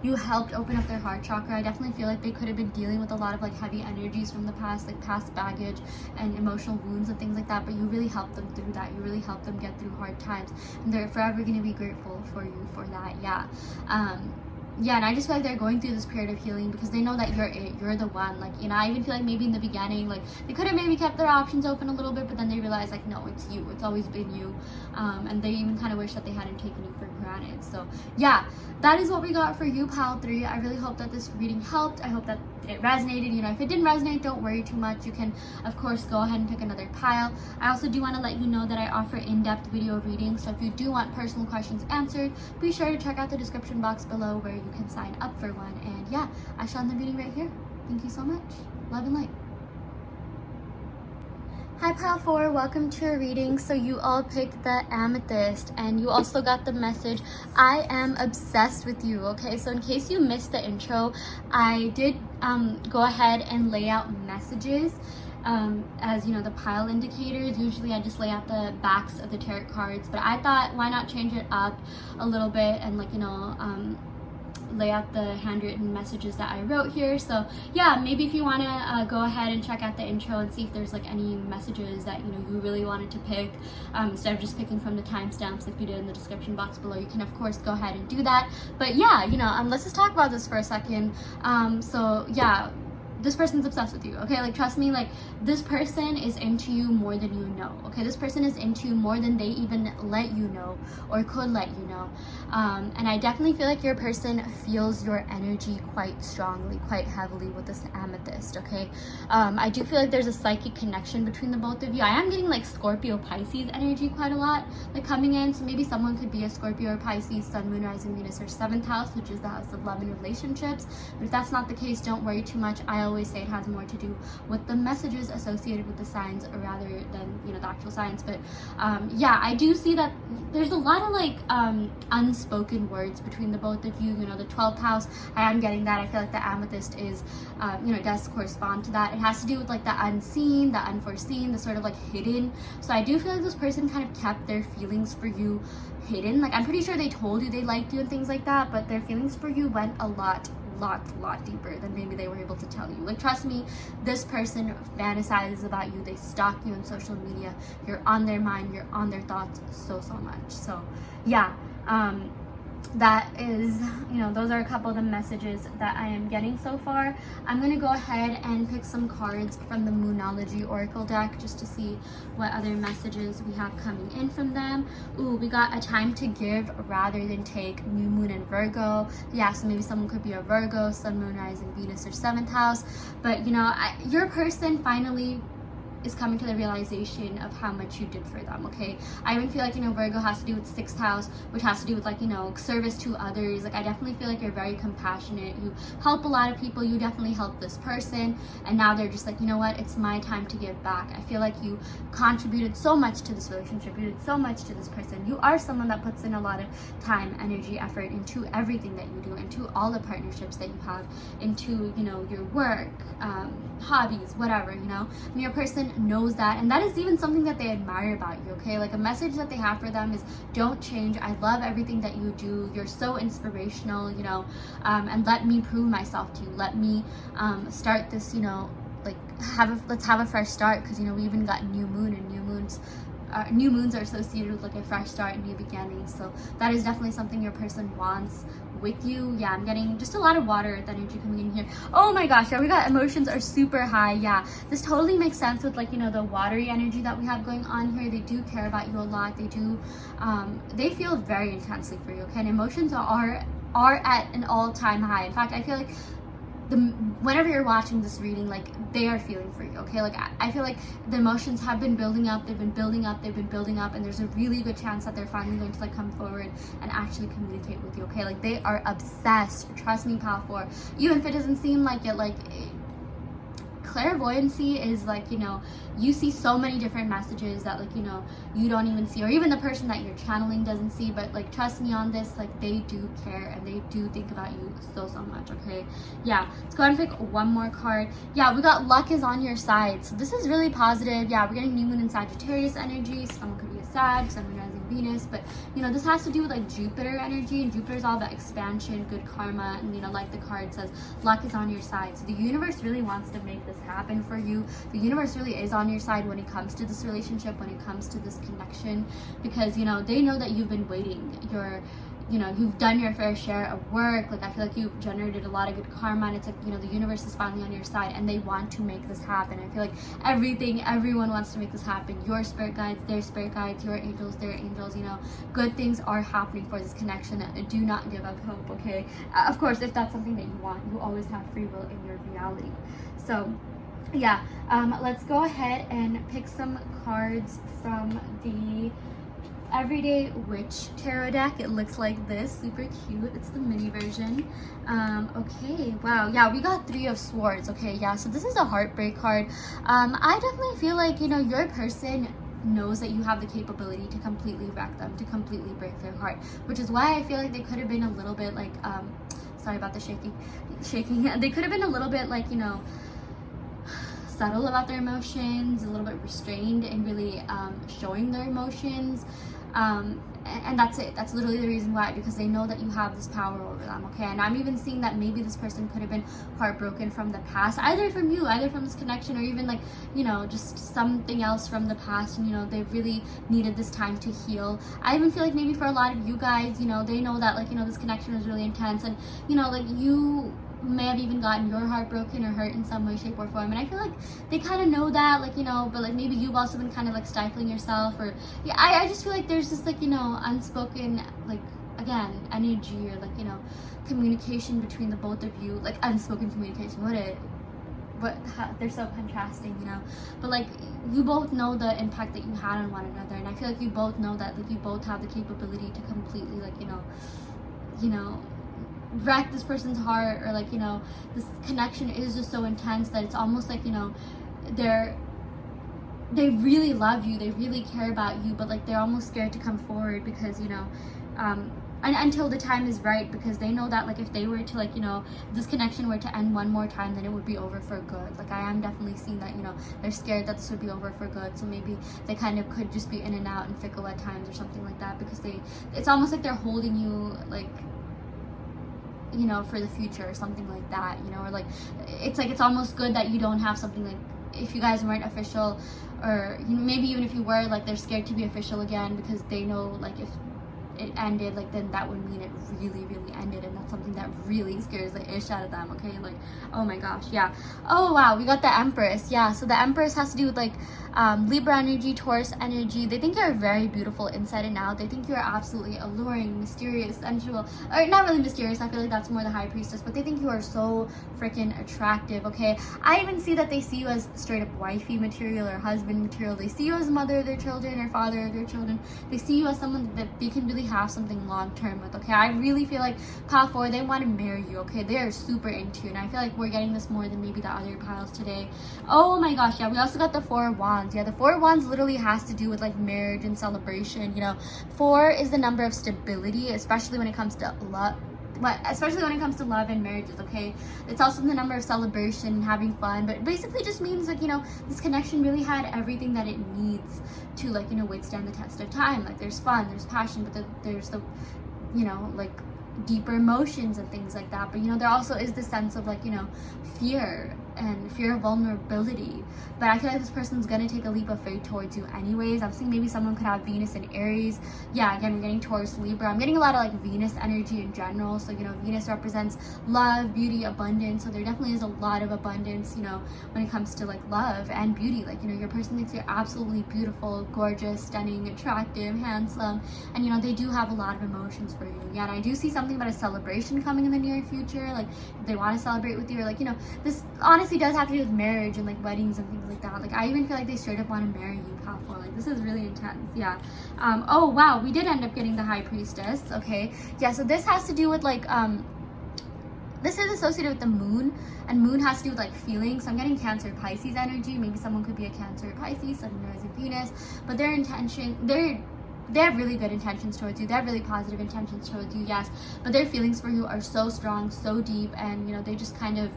You helped open up their heart chakra. I definitely feel like they could have been dealing with a lot of like heavy energies from the past, like past baggage and emotional wounds and things like that, but you really helped them through that. You really helped them get through hard times, and they're forever going to be grateful for you for that. Yeah. Yeah, and I just feel like they're going through this period of healing because they know that you're the one. Like, you know, I even feel like maybe in the beginning, like, they could have maybe kept their options open a little bit, but then they realized, like, no, it's you. It's always been you. And they even kind of wish that they hadn't taken you for granted. So, yeah, that is what we got for you, Pile 3. I really hope that this reading helped. I hope that it resonated. You know, if it didn't resonate, don't worry too much. You can, of course, go ahead and pick another pile. I also do want to let you know that I offer in-depth video readings. So if you do want personal questions answered, be sure to check out the description box below where you can sign up for one. And yeah, I shall end the reading right here. Thank you so much. Love and light. Hi Pile 4, welcome to your reading. So you all picked the Amethyst and you also got the message, I am obsessed with you, okay? So in case you missed the intro, I did go ahead and lay out messages as, you know, the pile indicators. Usually I just lay out the backs of the tarot cards, but I thought, why not change it up a little bit and, like, you know, lay out the handwritten messages that I wrote here. So yeah, maybe if you want to go ahead and check out the intro and see if there's like any messages that, you know, you really wanted to pick, instead of just picking from the timestamps like you did in the description box below, you can of course go ahead and do that. But yeah, you know, let's just talk about this for a second. So yeah, this person's obsessed with you, okay? Like, trust me, like, this person is into you more than you know, okay? This person is into you more than they even let you know or could let you know. And I definitely feel like your person feels your energy quite strongly, quite heavily with this Amethyst, okay? I do feel like there's a psychic connection between the both of you. I am getting like Scorpio Pisces energy quite a lot, like, coming in. So maybe someone could be a Scorpio or Pisces, Sun, Moon, Rising, Venus, or 7th house, which is the house of love and relationships. But if that's not the case, don't worry too much. I always say it has more to do with the messages associated with the signs rather than, you know, the actual signs. But yeah, I do see that there's a lot of like unspoken words between the both of you. You know, the 12th house, I am getting that. I feel like the Amethyst is you know, it does correspond to that. It has to do with like the unseen, the unforeseen, the sort of like hidden. So I do feel like this person kind of kept their feelings for you hidden. Like, I'm pretty sure they told you they liked you and things like that, but their feelings for you went a lot deeper than maybe they were able to tell you. Like, trust me, this person fantasizes about you. They stalk you on social media. You're on their mind, you're on their thoughts so much. So yeah, that is, you know, those are a couple of the messages that I am getting so far. I'm gonna go ahead and pick some cards from the Moonology Oracle deck just to see what other messages we have coming in from them. Ooh, we got a time to give rather than take, New Moon and Virgo. Yeah, so maybe someone could be a Virgo, Sun, Moon, Rising, Venus, or 7th house. But, you know, your person finally is coming to the realization of how much you did for them, okay? I even feel like, you know, Virgo has to do with 6th house, which has to do with, like, you know, service to others. Like, I definitely feel like you're very compassionate. You help a lot of people. You definitely help this person. And now they're just like, you know what? It's my time to give back. I feel like you contributed so much to this relationship. You did so much to this person. You are someone that puts in a lot of time, energy, effort into everything that you do, into all the partnerships that you have, into, you know, your work, hobbies, whatever, you know? And your person knows that, and that is even something that they admire about you, okay? Like, a message that they have for them is, don't change. I love everything that you do. You're so inspirational, you know, and let me prove myself to you. Let me start this, you know, like, let's have a fresh start, because, you know, we even got new moon, and new moons are associated with like a fresh start and new beginnings. So that is definitely something your person wants with you. Yeah, I'm getting just a lot of water energy coming in here. Oh my gosh, yeah, we got emotions are super high. Yeah, this totally makes sense with, like, you know, the watery energy that we have going on here. They do care about you a lot. They do they feel very intensely for you, okay? And emotions are at an all-time high. In fact, I feel like whenever you're watching this reading, like, they are feeling for you, okay? Like, I feel like the emotions have been building up, they've been building up, and there's a really good chance that they're finally going to, like, come forward and actually communicate with you, okay? Like, they are obsessed. Trust me, Pal 4. Even if it doesn't seem like it, like, clairvoyancy is, like, you know, you see so many different messages that, like, you know, you don't even see, or even the person that you're channeling doesn't see. But, like, trust me on this, like, they do care and they do think about you so much, okay? Yeah, let's go ahead and pick one more card. Yeah, we got luck is on your side, so this is really positive. Yeah, we're getting new moon in Sagittarius energy. Someone could be a Sag, Sun, Moon, Rising, Venus, but, you know, this has to do with, like, Jupiter energy, and Jupiter is all about expansion, good karma, and, you know, like the card says, luck is on your side. So the universe really wants to make this happen for you. The universe really is on your side when it comes to this relationship, when it comes to this connection, because, you know, they know that you've been waiting. you know, you've done your fair share of work. Like I feel like you've generated a lot of good karma, and it's like, you know, the universe is finally on your side and they want to make this happen. I feel like everyone wants to make this happen. Your spirit guides, their spirit guides, your angels, their angels, you know, good things are happening for this connection. Do not give up hope, okay? Of course, if that's something that you want, you always have free will in your reality. So yeah, let's go ahead and pick some cards from the Everyday Witch Tarot deck. It looks like this, super cute. It's the mini version. Okay, wow, yeah, we got 3 of Swords. Okay, yeah, so this is a heartbreak card. I definitely feel like, you know, your person knows that you have the capability to completely wreck them, to completely break their heart, which is why I feel like they could have been a little bit like, sorry about the shaking. They could have been a little bit like, you know, subtle about their emotions, a little bit restrained in really showing their emotions. And that's it. That's literally the reason why, because they know that you have this power over them, okay? And I'm even seeing that maybe this person could have been heartbroken from the past, either from you, either from this connection, or even like, you know, just something else from the past, and you know, they really needed this time to heal. I even feel like maybe for a lot of you guys, you know, they know that like, you know, this connection was really intense, and you know, like you may have even gotten your heart broken or hurt in some way, shape, or form, and I feel like they kind of know that, like, you know, but like maybe you've also been kind of like stifling yourself, or yeah, I just feel like there's this like, you know, unspoken, like, again, energy, or like, you know, communication between the both of you, like unspoken communication. They're so contrasting, you know, but like you both know the impact that you had on one another, and I feel like you both know that like you both have the capability to completely like, you know, wreck this person's heart, or like, you know, this connection is just so intense that it's almost like, you know, they really love you, they really care about you, but like they're almost scared to come forward because, you know, and until the time is right, because they know that like if they were to like, you know, this connection were to end one more time, then it would be over for good. Like I am definitely seeing that, you know, they're scared that this would be over for good, so maybe they kind of could just be in and out and fickle at times or something like that, because it's almost like they're holding you like, you know, for the future or something like that, you know, or like it's like it's almost good that you don't have something like, if you guys weren't official, or you know, maybe even if you were, like they're scared to be official again, because they know like if it ended, like then that would mean it really ended, and that's something that really scares the ish out of them, okay? Like, oh my gosh, yeah. Oh wow, we got the Empress. Yeah, so the Empress has to do with like Libra energy, Taurus energy. They think you're very beautiful inside and out. They think you're absolutely alluring, mysterious, sensual, or not really mysterious, I feel like that's more the High Priestess, but they think you are so freaking attractive, okay? I even see that they see you as straight up wifey material or husband material. They see you as mother of their children or father of their children. They see you as someone that they can really have something long term with, okay? I really feel like pile 4, they want to marry you, okay? They are super into you, and I feel like we're getting this more than maybe the other piles today. Oh my gosh, yeah, we also got the 4 of Wands. Yeah, the 4 of Wands literally has to do with like marriage and celebration, you know. 4 is the number of stability, especially when it comes to love. Especially when it comes to love and marriages, okay? It's also the number of celebration and having fun, but basically just means like, you know, this connection really had everything that it needs to like, you know, withstand the test of time. Like there's fun, there's passion, but there's the, you know, like deeper emotions and things like that. But you know, there also is the sense of like, you know, fear of vulnerability. But I feel like this person's gonna take a leap of faith towards you anyways. I'm seeing maybe someone could have Venus in Aries. Yeah, again, we're getting Taurus, Libra. I'm getting a lot of like Venus energy in general. So, you know, Venus represents love, beauty, abundance. So there definitely is a lot of abundance, you know, when it comes to like love and beauty. Like, you know, your person thinks you're absolutely beautiful, gorgeous, stunning, attractive, handsome. And, you know, they do have a lot of emotions for you. Yeah, and I do see something about a celebration coming in the near future. Like, if they want to celebrate with you, or like, you know, this honestly does have to do with marriage and like weddings and things like that. Like I even feel like they straight up want to marry you, powerful. Like this is really intense. Yeah. Oh wow, we did end up getting the High Priestess. Okay, yeah, so this has to do with like this is associated with the moon, and moon has to do with like feelings. So I'm getting Cancer, Pisces energy. Maybe someone could be a Cancer, Pisces, Sun, rising Venus, but their intention, they have really good intentions towards you. They have really positive intentions towards you, yes, but their feelings for you are so strong, so deep, and you know, they just kind of,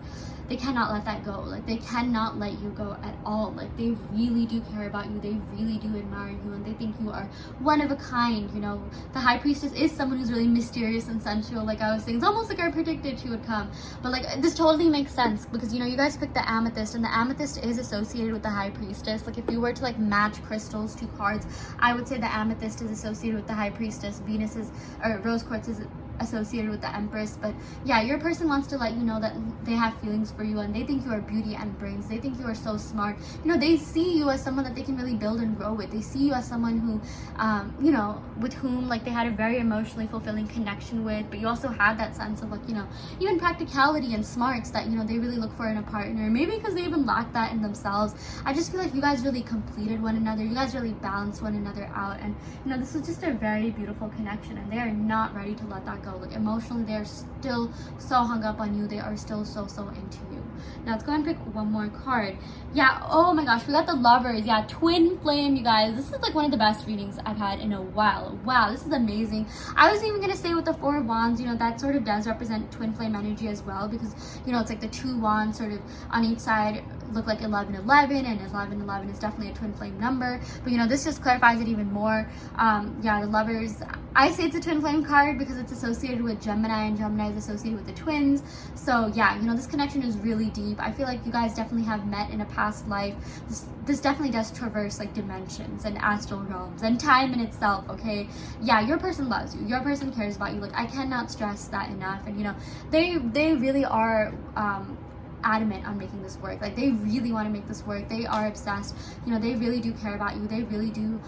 they cannot let that go. Like, they cannot let you go at all. Like, they really do care about you. They really do admire you, and they think you are one of a kind. You know, the High Priestess is someone who's really mysterious and sensual. Like I was saying, it's almost like I predicted she would come. But like, this totally makes sense because, you know, you guys picked the Amethyst, and the Amethyst is associated with the High Priestess. Like, if you were to like match crystals to cards, I would say the Amethyst is associated with the High Priestess. Venus is, or Rose Quartz is associated with the Empress. But yeah, your person wants to let you know that they have feelings for you, and they think you are beauty and brains. They think you are so smart. You know, they see you as someone that they can really build and grow with. They see you as someone who, you know, with whom like they had a very emotionally fulfilling connection with. But you also had that sense of like, you know, even practicality and smarts that, you know, they really look for in a partner. Maybe because they even lack that in themselves. I just feel like you guys really completed one another. You guys really balanced one another out, and you know, this was just a very beautiful connection, and they are not ready to let that go. Like, emotionally, they're still so hung up on you. They are still so into you. Now let's go and pick one more card. Yeah, oh my gosh, we got the Lovers. Yeah, twin flame, you guys. This is like one of the best readings I've had in a while. Wow, this is amazing. I was even gonna say with the Four of Wands, you know, that sort of does represent twin flame energy as well, because, you know, it's like the two wands sort of on each side look like 11-11, and 11-11 is definitely a twin flame number. But you know, this just clarifies it even more. Yeah, the Lovers, I say it's a twin flame card because it's associated with Gemini, and Gemini is associated with the twins. So yeah, you know, this connection is really deep. I feel like you guys definitely have met in a past life. This definitely does traverse like dimensions and astral realms and time in itself. Okay, yeah, your person loves you. Your person cares about you. Like, I cannot stress that enough. And you know, they really are adamant on making this work. Like, they really want to make this work. They are obsessed. You know, they really do care about you. They really do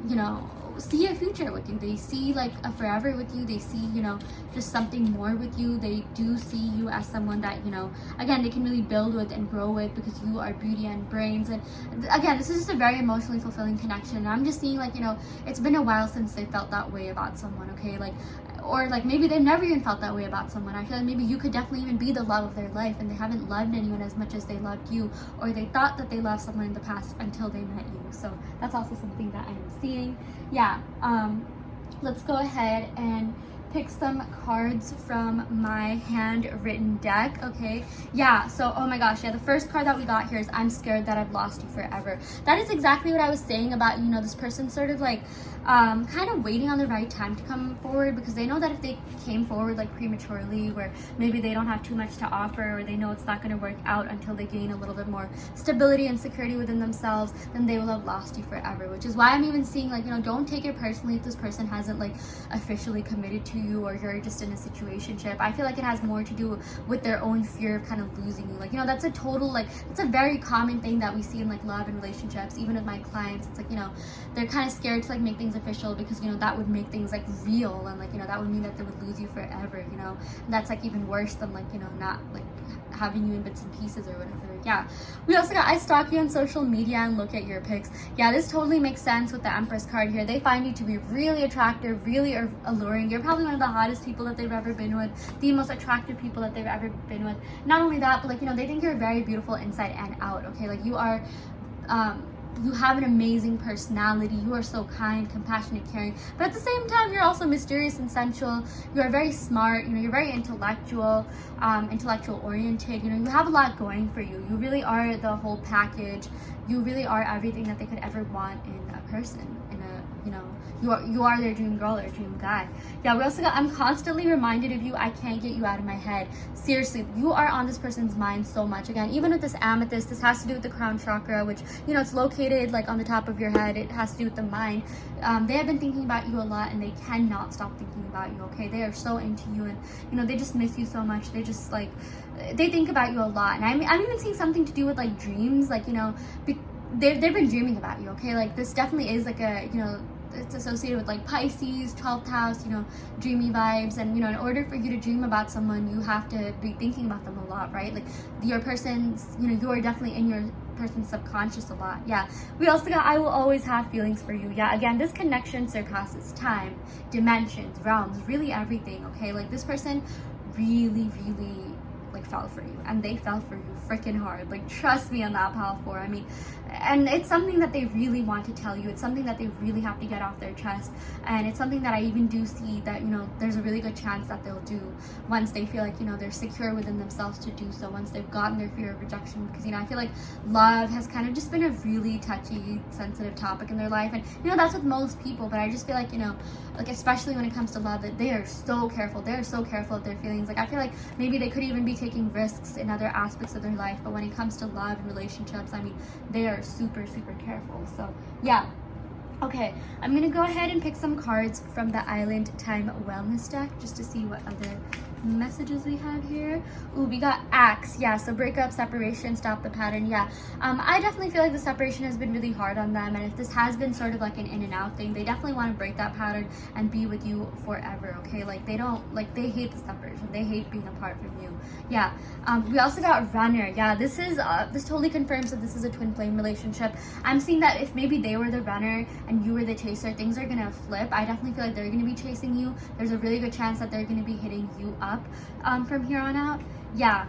you know, see a future with you. They see like a forever with you. They see, you know, just something more with you. They do see you as someone that, you know, again, they can really build with and grow with, because you are beauty and brains. And again, this is just a very emotionally fulfilling connection. And I'm just seeing like, you know, it's been a while since they felt that way about someone. Okay, like, or like maybe they've never even felt that way about someone. I feel like maybe you could definitely even be the love of their life, and they haven't loved anyone as much as they loved you, or they thought that they loved someone in the past until they met you. So that's also something that I am seeing. Yeah, let's go ahead and pick some cards from my handwritten deck. Okay, yeah, so oh my gosh, yeah, the first card that we got here is I'm scared that I've lost you forever. That is exactly what I was saying about, you know, this person sort of like kind of waiting on the right time to come forward, because they know that if they came forward like prematurely, where maybe they don't have too much to offer, or they know it's not going to work out until they gain a little bit more stability and security within themselves, then they will have lost you forever. Which is why I'm even seeing like, you know, don't take it personally if this person hasn't like officially committed to you, or you're just in a situationship. I feel like it has more to do with their own fear of kind of losing you. Like, you know, that's a total, like, it's a very common thing that we see in like love and relationships. Even with my clients, it's like, you know, they're kind of scared to like make things official, because, you know, that would make things like real, and like, you know, that would mean that they would lose you forever, you know. And that's like even worse than like, you know, not like having you in bits and pieces or whatever. Yeah, we also got I stalk you on social media and look at your pics. Yeah, this totally makes sense with the Empress card here. They find you to be really attractive, really alluring. You're probably one of the hottest people that they've ever been with, the most attractive people that they've ever been with. Not only that, but like, you know, they think you're very beautiful inside and out. Okay, like, you are you have an amazing personality. You are so kind, compassionate, caring, but at the same time, you're also mysterious and sensual. You are very smart. You know, you're very intellectual, intellectual oriented. You know, you have a lot going for you. You really are the whole package. You really are everything that they could ever want in a person. You know, you are their dream girl or dream guy. Yeah, we also got I'm constantly reminded of you. I can't get you out of my head. Seriously, you are on this person's mind so much. Again, even with this Amethyst, this has to do with the crown chakra, which, you know, it's located like on the top of your head. It has to do with the mind. They have been thinking about you a lot, and they cannot stop thinking about you. Okay, they are so into you, and you know, they just miss you so much. They just like, they think about you a lot. And I'm even seeing something to do with like dreams, like, you know, they've been dreaming about you. Okay, like, this definitely is like a, you know, it's associated with like Pisces, 12th house, you know, dreamy vibes. And you know, in order for you to dream about someone, you have to be thinking about them a lot, right? Like, your person's, you know, you are definitely in your person's subconscious a lot. Yeah, we also got I will always have feelings for you. Yeah, again, this connection surpasses time, dimensions, realms, really everything. Okay, like, this person really like fell for you, and they fell for you freaking hard. Like, trust me on that, pile 4. I mean, and it's something that they really want to tell you. It's something that they really have to get off their chest, and it's something that I even do see that, you know, there's a really good chance that they'll do once they feel like, you know, they're secure within themselves to do so, once they've gotten their fear of rejection. Because, you know, I feel like love has kind of just been a really touchy, sensitive topic in their life, and, you know, that's with most people. But I just feel like, you know, like, especially when it comes to love, that they are so careful. They're so careful of their feelings. Like, I feel like maybe they could even be taking risks in other aspects of their life, but when it comes to love and relationships, I mean, they are super, super careful. So yeah. Okay, I'm gonna go ahead and pick some cards from the Island Time Wellness deck just to see what other messages we have here. Ooh, we got Axe. Yeah, so breakup, separation, stop the pattern. Yeah, I definitely feel like the separation has been really hard on them, and if this has been sort of like an in and out thing, they definitely want to break that pattern and be with you forever. Okay, like they don't, like, they hate the separation, they hate being apart from you. Yeah. We also got Runner. Yeah, this totally confirms that this is a twin flame relationship. I'm seeing that if maybe they were the runner and you were the chaser, things are gonna flip. I definitely feel like they're gonna be chasing you. There's a really good chance that they're gonna be hitting you up from here on out. Yeah.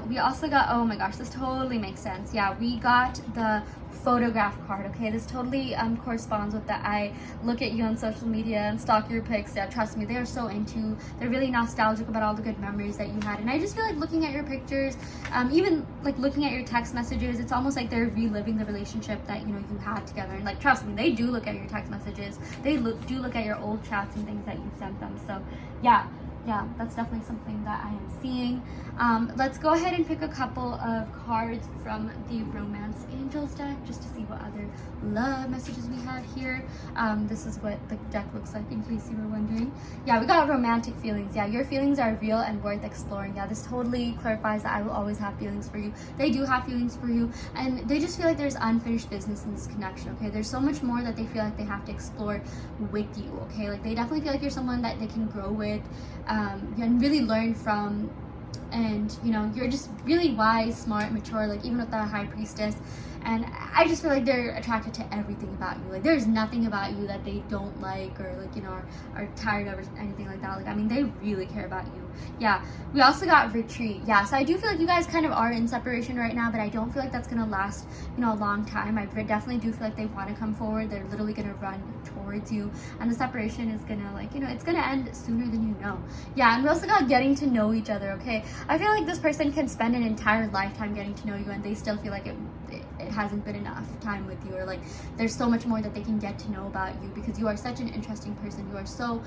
We also got, oh my gosh, this totally makes sense. Yeah, we got the photograph card. Okay, this totally corresponds with that. I look at you on social media and stalk your pics. Yeah, trust me, they are so into, they're really nostalgic about all the good memories that you had. And I just feel like looking at your pictures, even like looking at your text messages, it's almost like they're reliving the relationship that, you know, you had together. And like, trust me, they do look at your text messages, they do look at your old chats and things that you sent them. So yeah, that's definitely something that I am seeing. Let's go ahead and pick a couple of cards from the Romance Angels deck just to see what other love messages we have here. This is what the deck looks like in case you were wondering. Yeah, we got romantic feelings. Yeah, your feelings are real and worth exploring. Yeah, this totally clarifies that I will always have feelings for you. They do have feelings for you, and they just feel like there's unfinished business in this connection. Okay, there's so much more that they feel like they have to explore with you. Okay, like they definitely feel like you're someone that they can grow with, and really learn from. And, you know, you're just really wise, smart, mature, like even with the High Priestess. And I just feel like they're attracted to everything about you. Like, there's nothing about you that they don't like or, like, you know, are tired of or anything like that. Like, I mean, they really care about you. Yeah. We also got Retreat. Yeah, so I do feel like you guys kind of are in separation right now, but I don't feel like that's going to last, you know, a long time. I definitely do feel like they want to come forward. They're literally going to run towards you. And the separation is going to, like, you know, it's going to end sooner than you know. Yeah, and we also got getting to know each other, okay? I feel like this person can spend an entire lifetime getting to know you, and they still feel like it hasn't been enough time with you, or like there's so much more that they can get to know about you, because you are such an interesting person. You are so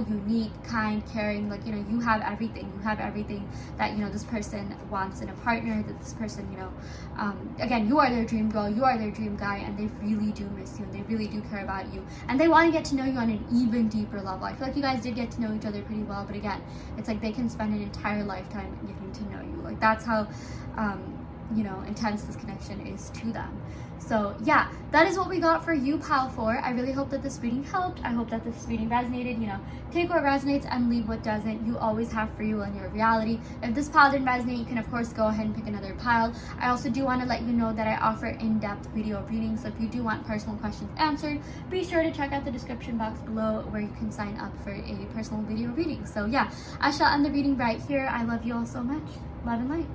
unique, kind, caring. Like, you know, you have everything that, you know, this person wants in a partner, that this person, you know, again, you are their dream girl, you are their dream guy, and they really do miss you, and they really do care about you, and they want to get to know you on an even deeper level. I feel like you guys did get to know each other pretty well, but again, it's like they can spend an entire lifetime getting to know you. Like, that's how you know, intense this connection is to them. So yeah, that is what we got for you, pile 4. I really hope that this reading helped. I hope that this reading resonated. You know, take what resonates and leave what doesn't. You always have free will in your reality. If this pile didn't resonate, you can of course go ahead and pick another pile. I also do want to let you know that I offer in-depth video readings, so if you do want personal questions answered, be sure to check out the description box below where you can sign up for a personal video reading. So yeah, I shall end the reading right here. I love you all so much. Love and light.